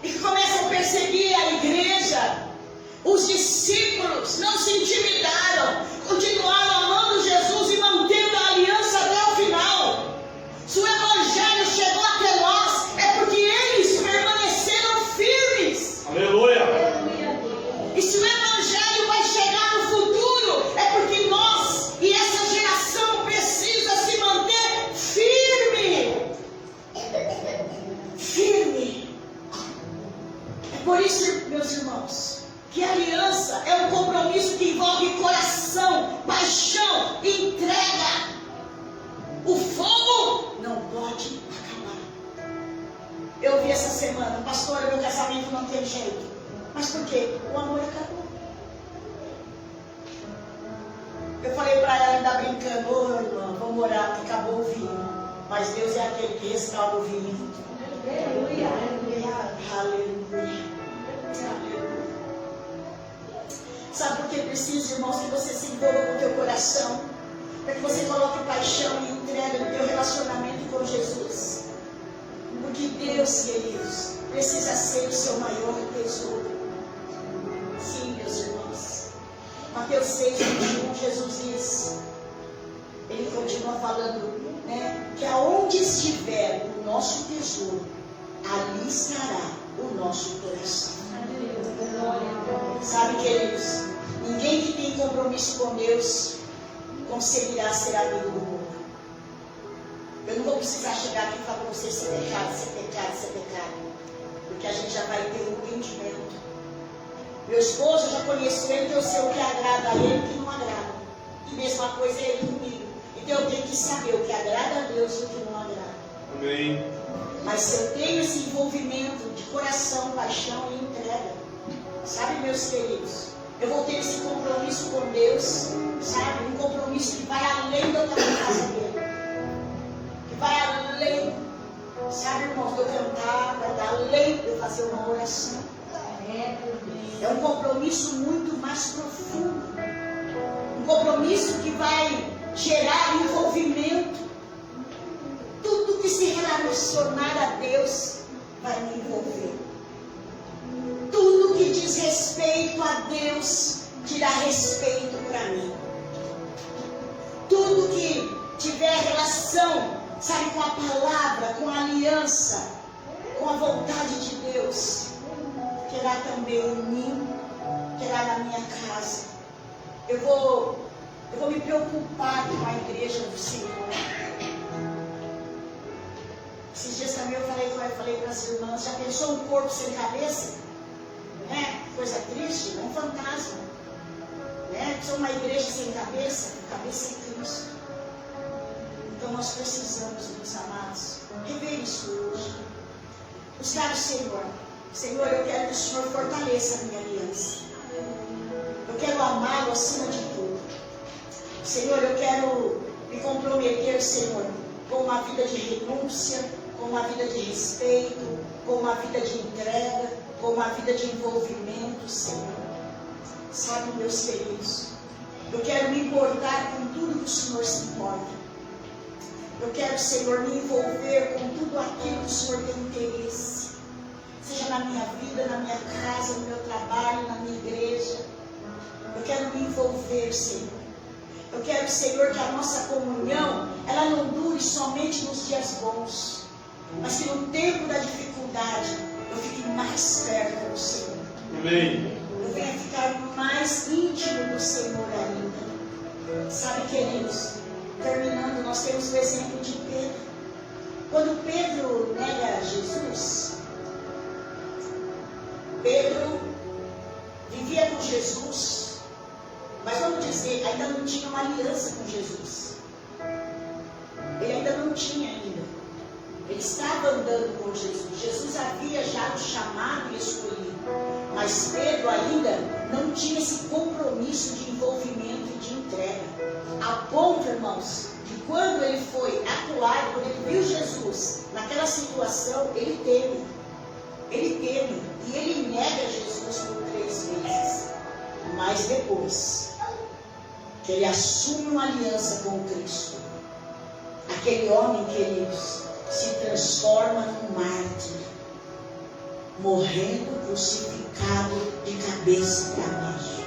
e que começam a perseguir a igreja, os discípulos não se intimidaram, continuaram amando Jesus e mantendo a aliança até o final. Se o evangelho chegou até nós, é porque eles permaneceram firmes. Aleluia. E se o evangelho vai chegar no futuro, é porque nós e essa geração precisa se manter firme. Firme. É por isso, meus irmãos, que a aliança é um compromisso que envolve coração, paixão, entrega. O fogo não pode acabar. Eu ouvi essa semana: pastor, meu casamento não tem jeito. Mas por quê? O amor acabou. Eu falei para ela, ainda brincando: ô irmã, vamos orar porque acabou o vinho. Mas Deus é aquele que restaura o vinho. Aleluia. Aleluia. Sabe por que precisa, irmãos, que você se envolva com o teu coração? Para que você coloque paixão e entrega no teu relacionamento com Jesus. Porque Deus, queridos, precisa ser o seu maior tesouro. Sim, meus irmãos. Mateus 6:21, Jesus diz, ele continua falando, né, que aonde estiver o nosso tesouro, ali estará o nosso coração. Sabe, queridos, ninguém que tem compromisso com Deus conseguirá ser amigo do mundo. Eu não vou precisar chegar aqui e falar para você: ser pecado, ser pecado, ser pecado, porque a gente já vai ter um entendimento. Meu esposo, eu já conheço ele, então eu sei o que agrada a ele e o que não agrada. E mesma coisa é ele comigo. Então eu tenho que saber o que agrada a Deus e o que não agrada. Amém. Mas se eu tenho esse envolvimento de coração, paixão e entrega, sabe, meus queridos, eu vou ter esse compromisso com Deus, sabe? Um compromisso que vai além da casa dele, que vai além, sabe, irmãos, de eu cantar, vai além de eu fazer uma oração. É um compromisso muito mais profundo, um compromisso que vai gerar envolvimento. Tudo que se relacionar a Deus vai me envolver. Tudo que diz respeito a Deus dirá respeito para mim. Tudo que tiver relação, sabe, com a palavra, com a aliança, com a vontade de Deus, terá também em mim, terá na minha casa. Eu vou Eu vou me preocupar com a igreja do Senhor. Esses dias também eu falei para as irmãs, já pensou um corpo sem cabeça? Né? Coisa triste, é um fantasma. Né? Sou uma igreja sem cabeça, cabeça é Cristo. Então nós precisamos, meus amados, rever isso hoje. Buscar o Senhor. Senhor, eu quero que o Senhor fortaleça a minha aliança. Eu quero amá-lo acima de tudo. Senhor, eu quero me comprometer, Senhor, com uma vida de renúncia, com uma vida de respeito, com uma vida de entrega, com uma vida de envolvimento, Senhor. Sabe, meus queridos, eu quero me importar com tudo que o Senhor se importa. Eu quero, Senhor, me envolver com tudo aquilo que o Senhor tem interesse. Seja na minha vida, na minha casa, no meu trabalho, na minha igreja. Eu quero me envolver, Senhor. Eu quero, Senhor, que a nossa comunhão, ela não dure somente nos dias bons, mas que no tempo da dificuldade, eu fique mais perto do Senhor. Amém. Eu venha ficar mais íntimo do Senhor ainda. Sabe, queridos, terminando, nós temos o exemplo de Pedro. Quando Pedro nega Jesus, Pedro vivia com Jesus, mas vamos dizer, ainda não tinha uma aliança com Jesus. Ele ainda não tinha ainda. Ele estava andando com Jesus. Jesus havia já o chamado e escolhido. Mas Pedro ainda não tinha esse compromisso de envolvimento e de entrega. A ponto, irmãos, que quando ele foi acuado, quando ele viu Jesus naquela situação, ele teme. Ele teme. E ele nega Jesus por 3 vezes. Mas depois que ele assume uma aliança com Cristo, aquele homem, queridos, se transforma num mártir, morrendo crucificado de cabeça para baixo.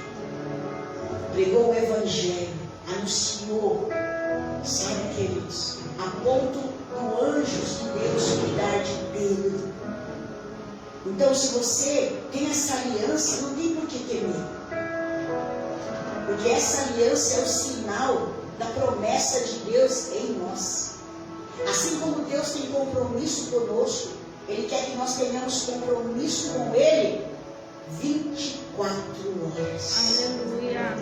Pregou o Evangelho, anunciou, sabe, queridos, a ponto do anjos de Deus cuidar de Pedro. Então, se você tem essa aliança, não tem por que temer. Porque essa aliança é o sinal da promessa de Deus em nós. Assim como Deus tem compromisso conosco, Ele quer que nós tenhamos compromisso com Ele 24 horas. Aleluia.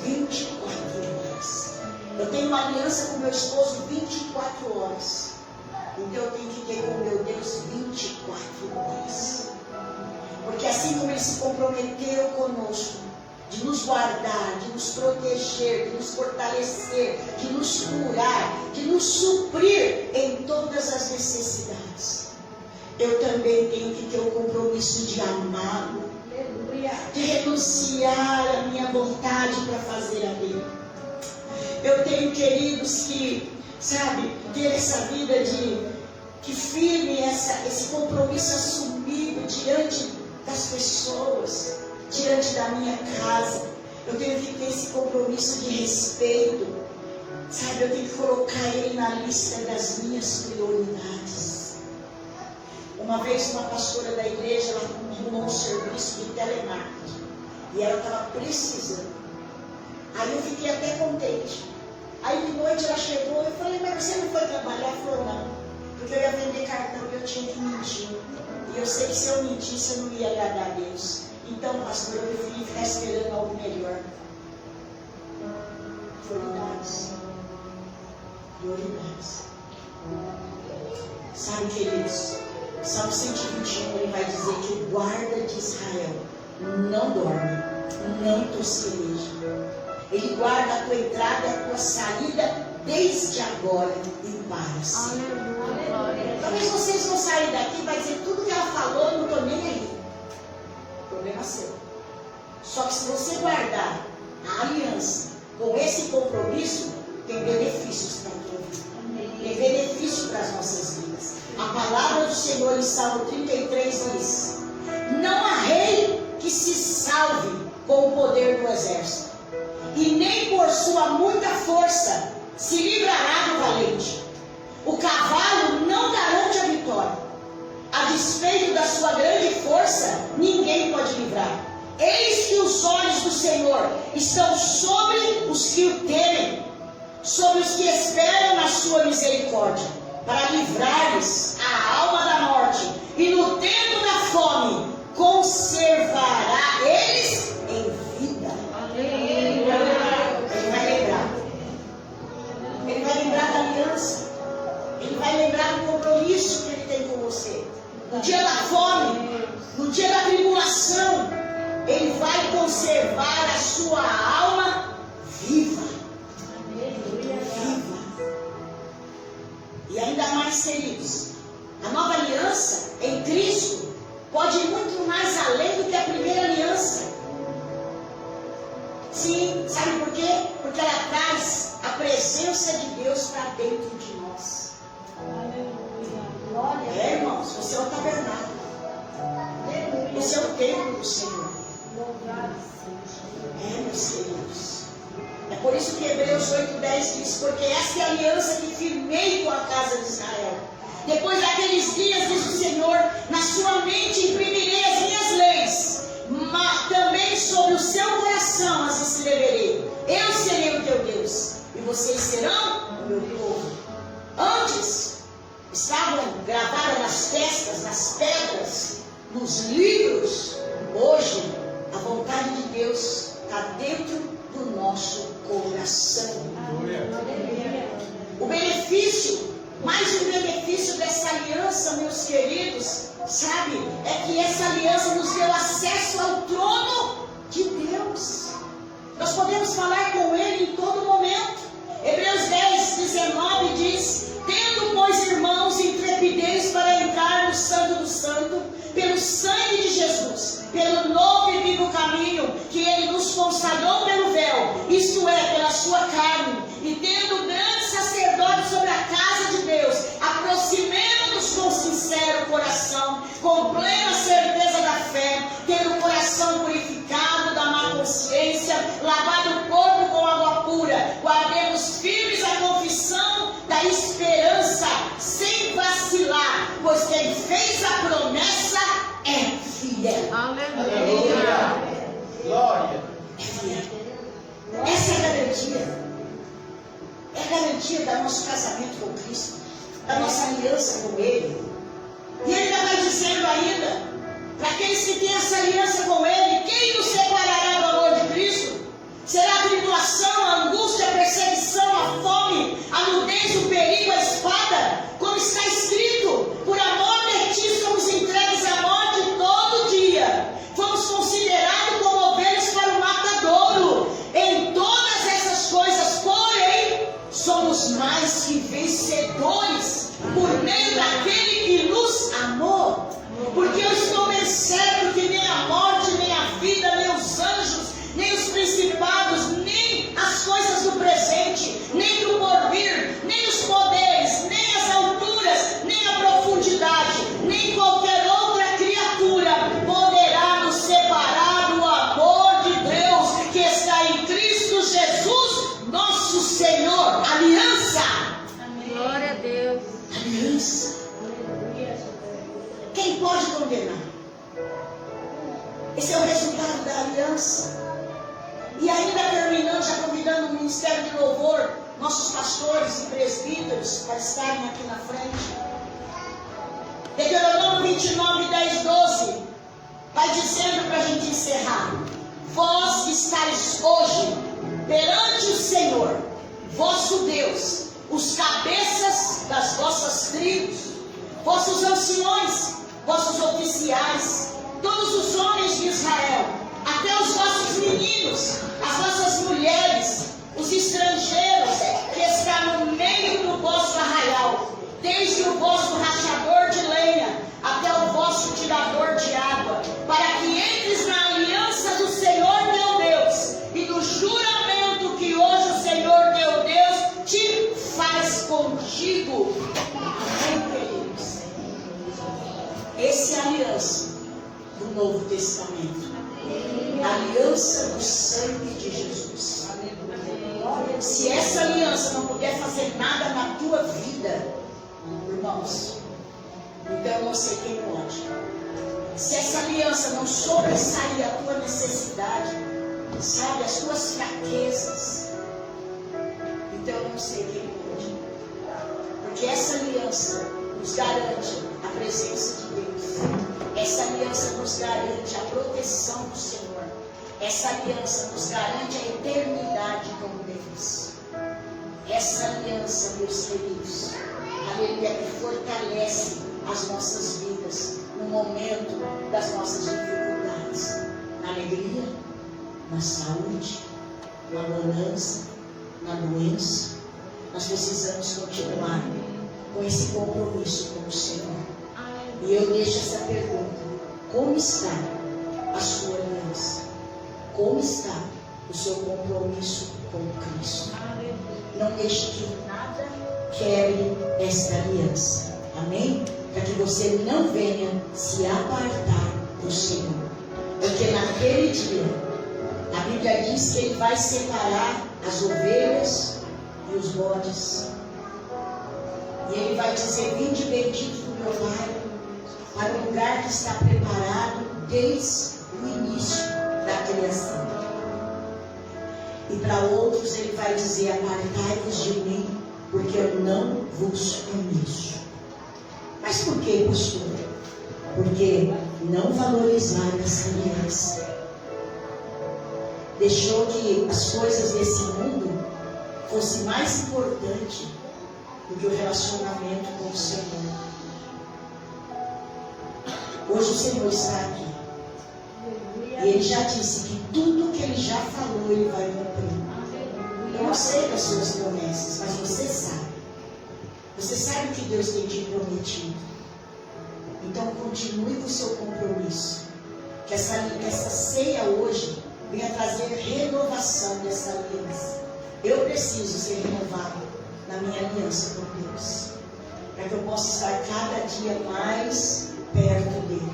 24 horas. Eu tenho uma aliança com meu esposo 24 horas. Então eu tenho que ter com meu Deus 24 horas. Porque assim como Ele se comprometeu conosco, de nos guardar, de nos proteger, de nos fortalecer, de nos curar, de nos suprir em todas as necessidades, eu também tenho que ter o compromisso de amá-lo, de renunciar à minha vontade para fazer a dele. Eu tenho, queridos, que, sabe, ter essa vida que firme esse compromisso assumido diante das pessoas, diante da minha casa. Eu tenho que ter esse compromisso de respeito, sabe, eu tenho que colocar ele na lista das minhas prioridades. Uma vez uma pastora da igreja, ela arrumou um serviço de telemarketing e ela estava precisando. Aí eu fiquei até contente. Aí de noite ela chegou e eu falei, mas você não foi trabalhar? Ela falou, não, porque eu ia vender cartão e eu tinha que mentir. E eu sei que se eu mentisse eu não ia agradar a Deus. Então, pastor, eu preferi ficar esperando algo melhor. Prioridades. Prioridades. Sabe, queridos, Salmo 121, ele vai dizer que o guarda de Israel não dorme, não tosqueneja. Ele guarda a tua entrada e a tua saída desde agora e para sempre. Talvez vocês vão sair daqui e vai dizer tudo que ela falou, eu não estou nem aí. Problema seu. Só que se você guardar a aliança com esse compromisso, tem benefícios para a tua vida. Tem benefício para as nossas vidas. A palavra do Senhor em Salmo 33 diz: não há rei que se salve com o poder do exército, e nem por sua muita força se livrará do valente. O cavalo não garante a vitória. A despeito da sua grande força, ninguém pode livrar. eis que os olhos do Senhor estão sobre os que o temem, sobre os que esperam na sua misericórdia, para livrar-lhes a alma da morte, e no tempo da fome conservará eles em vida. Ele vai lembrar. Ele vai lembrar da aliança. Ele vai lembrar do compromisso que ele tem com você. No dia da fome, no dia da tribulação, ele vai conservar a sua alma viva. Viva. E ainda mais, queridos, a nova aliança em Cristo pode ir muito mais além do que a primeira aliança. Sim, sabe por quê? Porque ela traz a presença de Deus para dentro de nós. É, irmãos, você é o tabernáculo. Você é o templo do Senhor. É, meus queridos. É por isso que Hebreus 8:10 diz: porque esta é a aliança que firmei com a casa de Israel. Depois daqueles dias, diz o Senhor, na sua mente imprimirei as minhas leis, mas também sobre o seu coração as escreverei. Eu serei o teu Deus, e vocês serão o meu povo. Antes, estavam gravadas nas testas, nas pedras, nos livros. Hoje, a vontade de Deus está dentro do nosso coração. O benefício, mais um benefício dessa aliança, meus queridos, sabe, é que essa aliança nos deu acesso ao trono de Deus. Nós podemos falar com Ele em todo momento. Hebreus 10:19 diz: tendo, pois, irmãos, intrepidez para entrar no Santo do Santo, pelo sangue de Jesus, pelo novo e vivo caminho que Ele nos consagrou pelo véu, isto é, pela sua carne, e tendo grande sacerdote sobre a casa de Deus, aproximemo-nos com sincero coração, com plena certeza da fé, tendo o coração purificado da má consciência, lavado o corpo com água pura, guardemos firmes a confissão da esperança, sem vacilar, pois quem fez a promessa é fiel. Aleluia. Glória. É fiel. Essa é a garantia. É a garantia do nosso casamento com Cristo, da nossa aliança com Ele. E Ele ainda vai dizendo ainda, para aqueles que têm essa aliança com Ele, quem nos separará do amor de Cristo? Será a tribulação, a angústia, a perseguição, a fome, a nudez, o perigo, a espada? Como está escrito, por amor de ti somos entregues à morte todo dia. Fomos considerados como ovelhas para o matadouro. Em todas essas coisas, porém, somos mais que vencedores por meio daquele que nos amou. Porque eu estou bem certo que nem a morte, nem a vida, nem os anjos, nem os principados, nem as coisas do presente, nem do porvir, nem os poderes, nem as alturas, nem a profundidade, nem qualquer outra criatura poderá nos separar do amor de Deus que está em Cristo Jesus, nosso Senhor. Aliança. Glória a Deus. Aliança. Quem pode condenar? Esse é o resultado da aliança. E ainda terminando, já convidando o Ministério de Louvor, nossos pastores e presbíteros para estarem aqui na frente. Deuteronômio 29:10-12 vai dizendo para a gente encerrar: vós estáis hoje perante o Senhor, vosso Deus, os cabeças das vossas tribos, vossos anciões, vossos oficiais, todos os homens de Israel, até os vossos meninos, as vossas mulheres, os estrangeiros que estão no meio do vosso arraial, desde o vosso rachador de lenha até o vosso tirador de água, para que entres na aliança do Senhor teu Deus e do juramento que hoje o Senhor teu Deus te faz contigo. Amém, queridos? Essa é a aliança do Novo Testamento. Aliança do sangue de Jesus. Se essa aliança não puder fazer nada na tua vida, irmãos, Então eu não sei quem pode. Se essa aliança não sobressair a tua necessidade, sabe, as tuas fraquezas, então eu não sei quem pode. Porque essa aliança nos garante a presença de Deus. Essa aliança nos garante a proteção do Senhor. Essa aliança nos garante a eternidade com Deus. Essa aliança, meus queridos, aleluia, que fortalece as nossas vidas no momento das nossas dificuldades, na alegria, na saúde, na bonança, na doença. Nós precisamos continuar com esse compromisso com o Senhor. E eu deixo essa pergunta: como está a sua aliança? Como está o seu compromisso com Cristo? Não deixe que nada quebre esta aliança. Amém? Para que você não venha se apartar do Senhor. Porque naquele dia, a Bíblia diz que Ele vai separar as ovelhas e os bodes. E Ele vai dizer: vinde bendito do meu Pai, para o lugar que está preparado desde o início da criação. E para outros Ele vai dizer: apartai-vos de mim, porque eu não vos conheço. Mas por que, pastor? Porque não valorizaram essa aliança. Deixou que as coisas desse mundo fossem mais importantes do que o relacionamento com o Senhor. Hoje o Senhor está aqui. E Ele já disse que tudo que Ele já falou, Ele vai cumprir. Eu não sei das suas promessas, mas você sabe. Você sabe o que Deus tem te prometido. Então continue com o seu compromisso. Que essa ceia hoje venha trazer renovação dessa aliança. Eu preciso ser renovado na minha aliança com Deus. Para que eu possa estar cada dia mais perto dEle.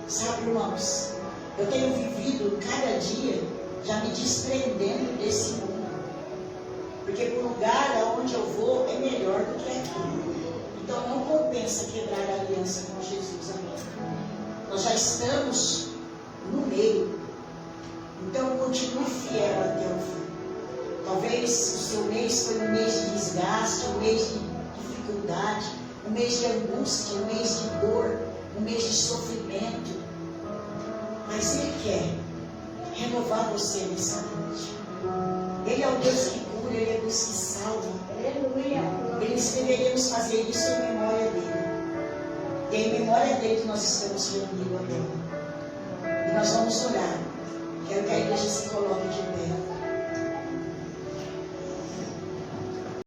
Sabe, irmãos, eu tenho vivido cada dia já me desprendendo desse mundo. Porque o lugar aonde eu vou é melhor do que aqui. Então não compensa quebrar a aliança com Jesus agora. Nós já estamos no meio. Então continue fiel até o fim. Talvez o seu mês foi um mês de desgaste, um mês de dificuldade, um mês de angústia, um mês de dor, um mês de sofrimento. Mas Ele quer renovar você nessa noite. Ele é o Deus que cura, Ele é o Deus que salva. Aleluia. Deveríamos fazer isso em memória dEle. E é em memória dEle que nós estamos reunidos agora. E nós vamos orar. Quero que a igreja se coloque de pé.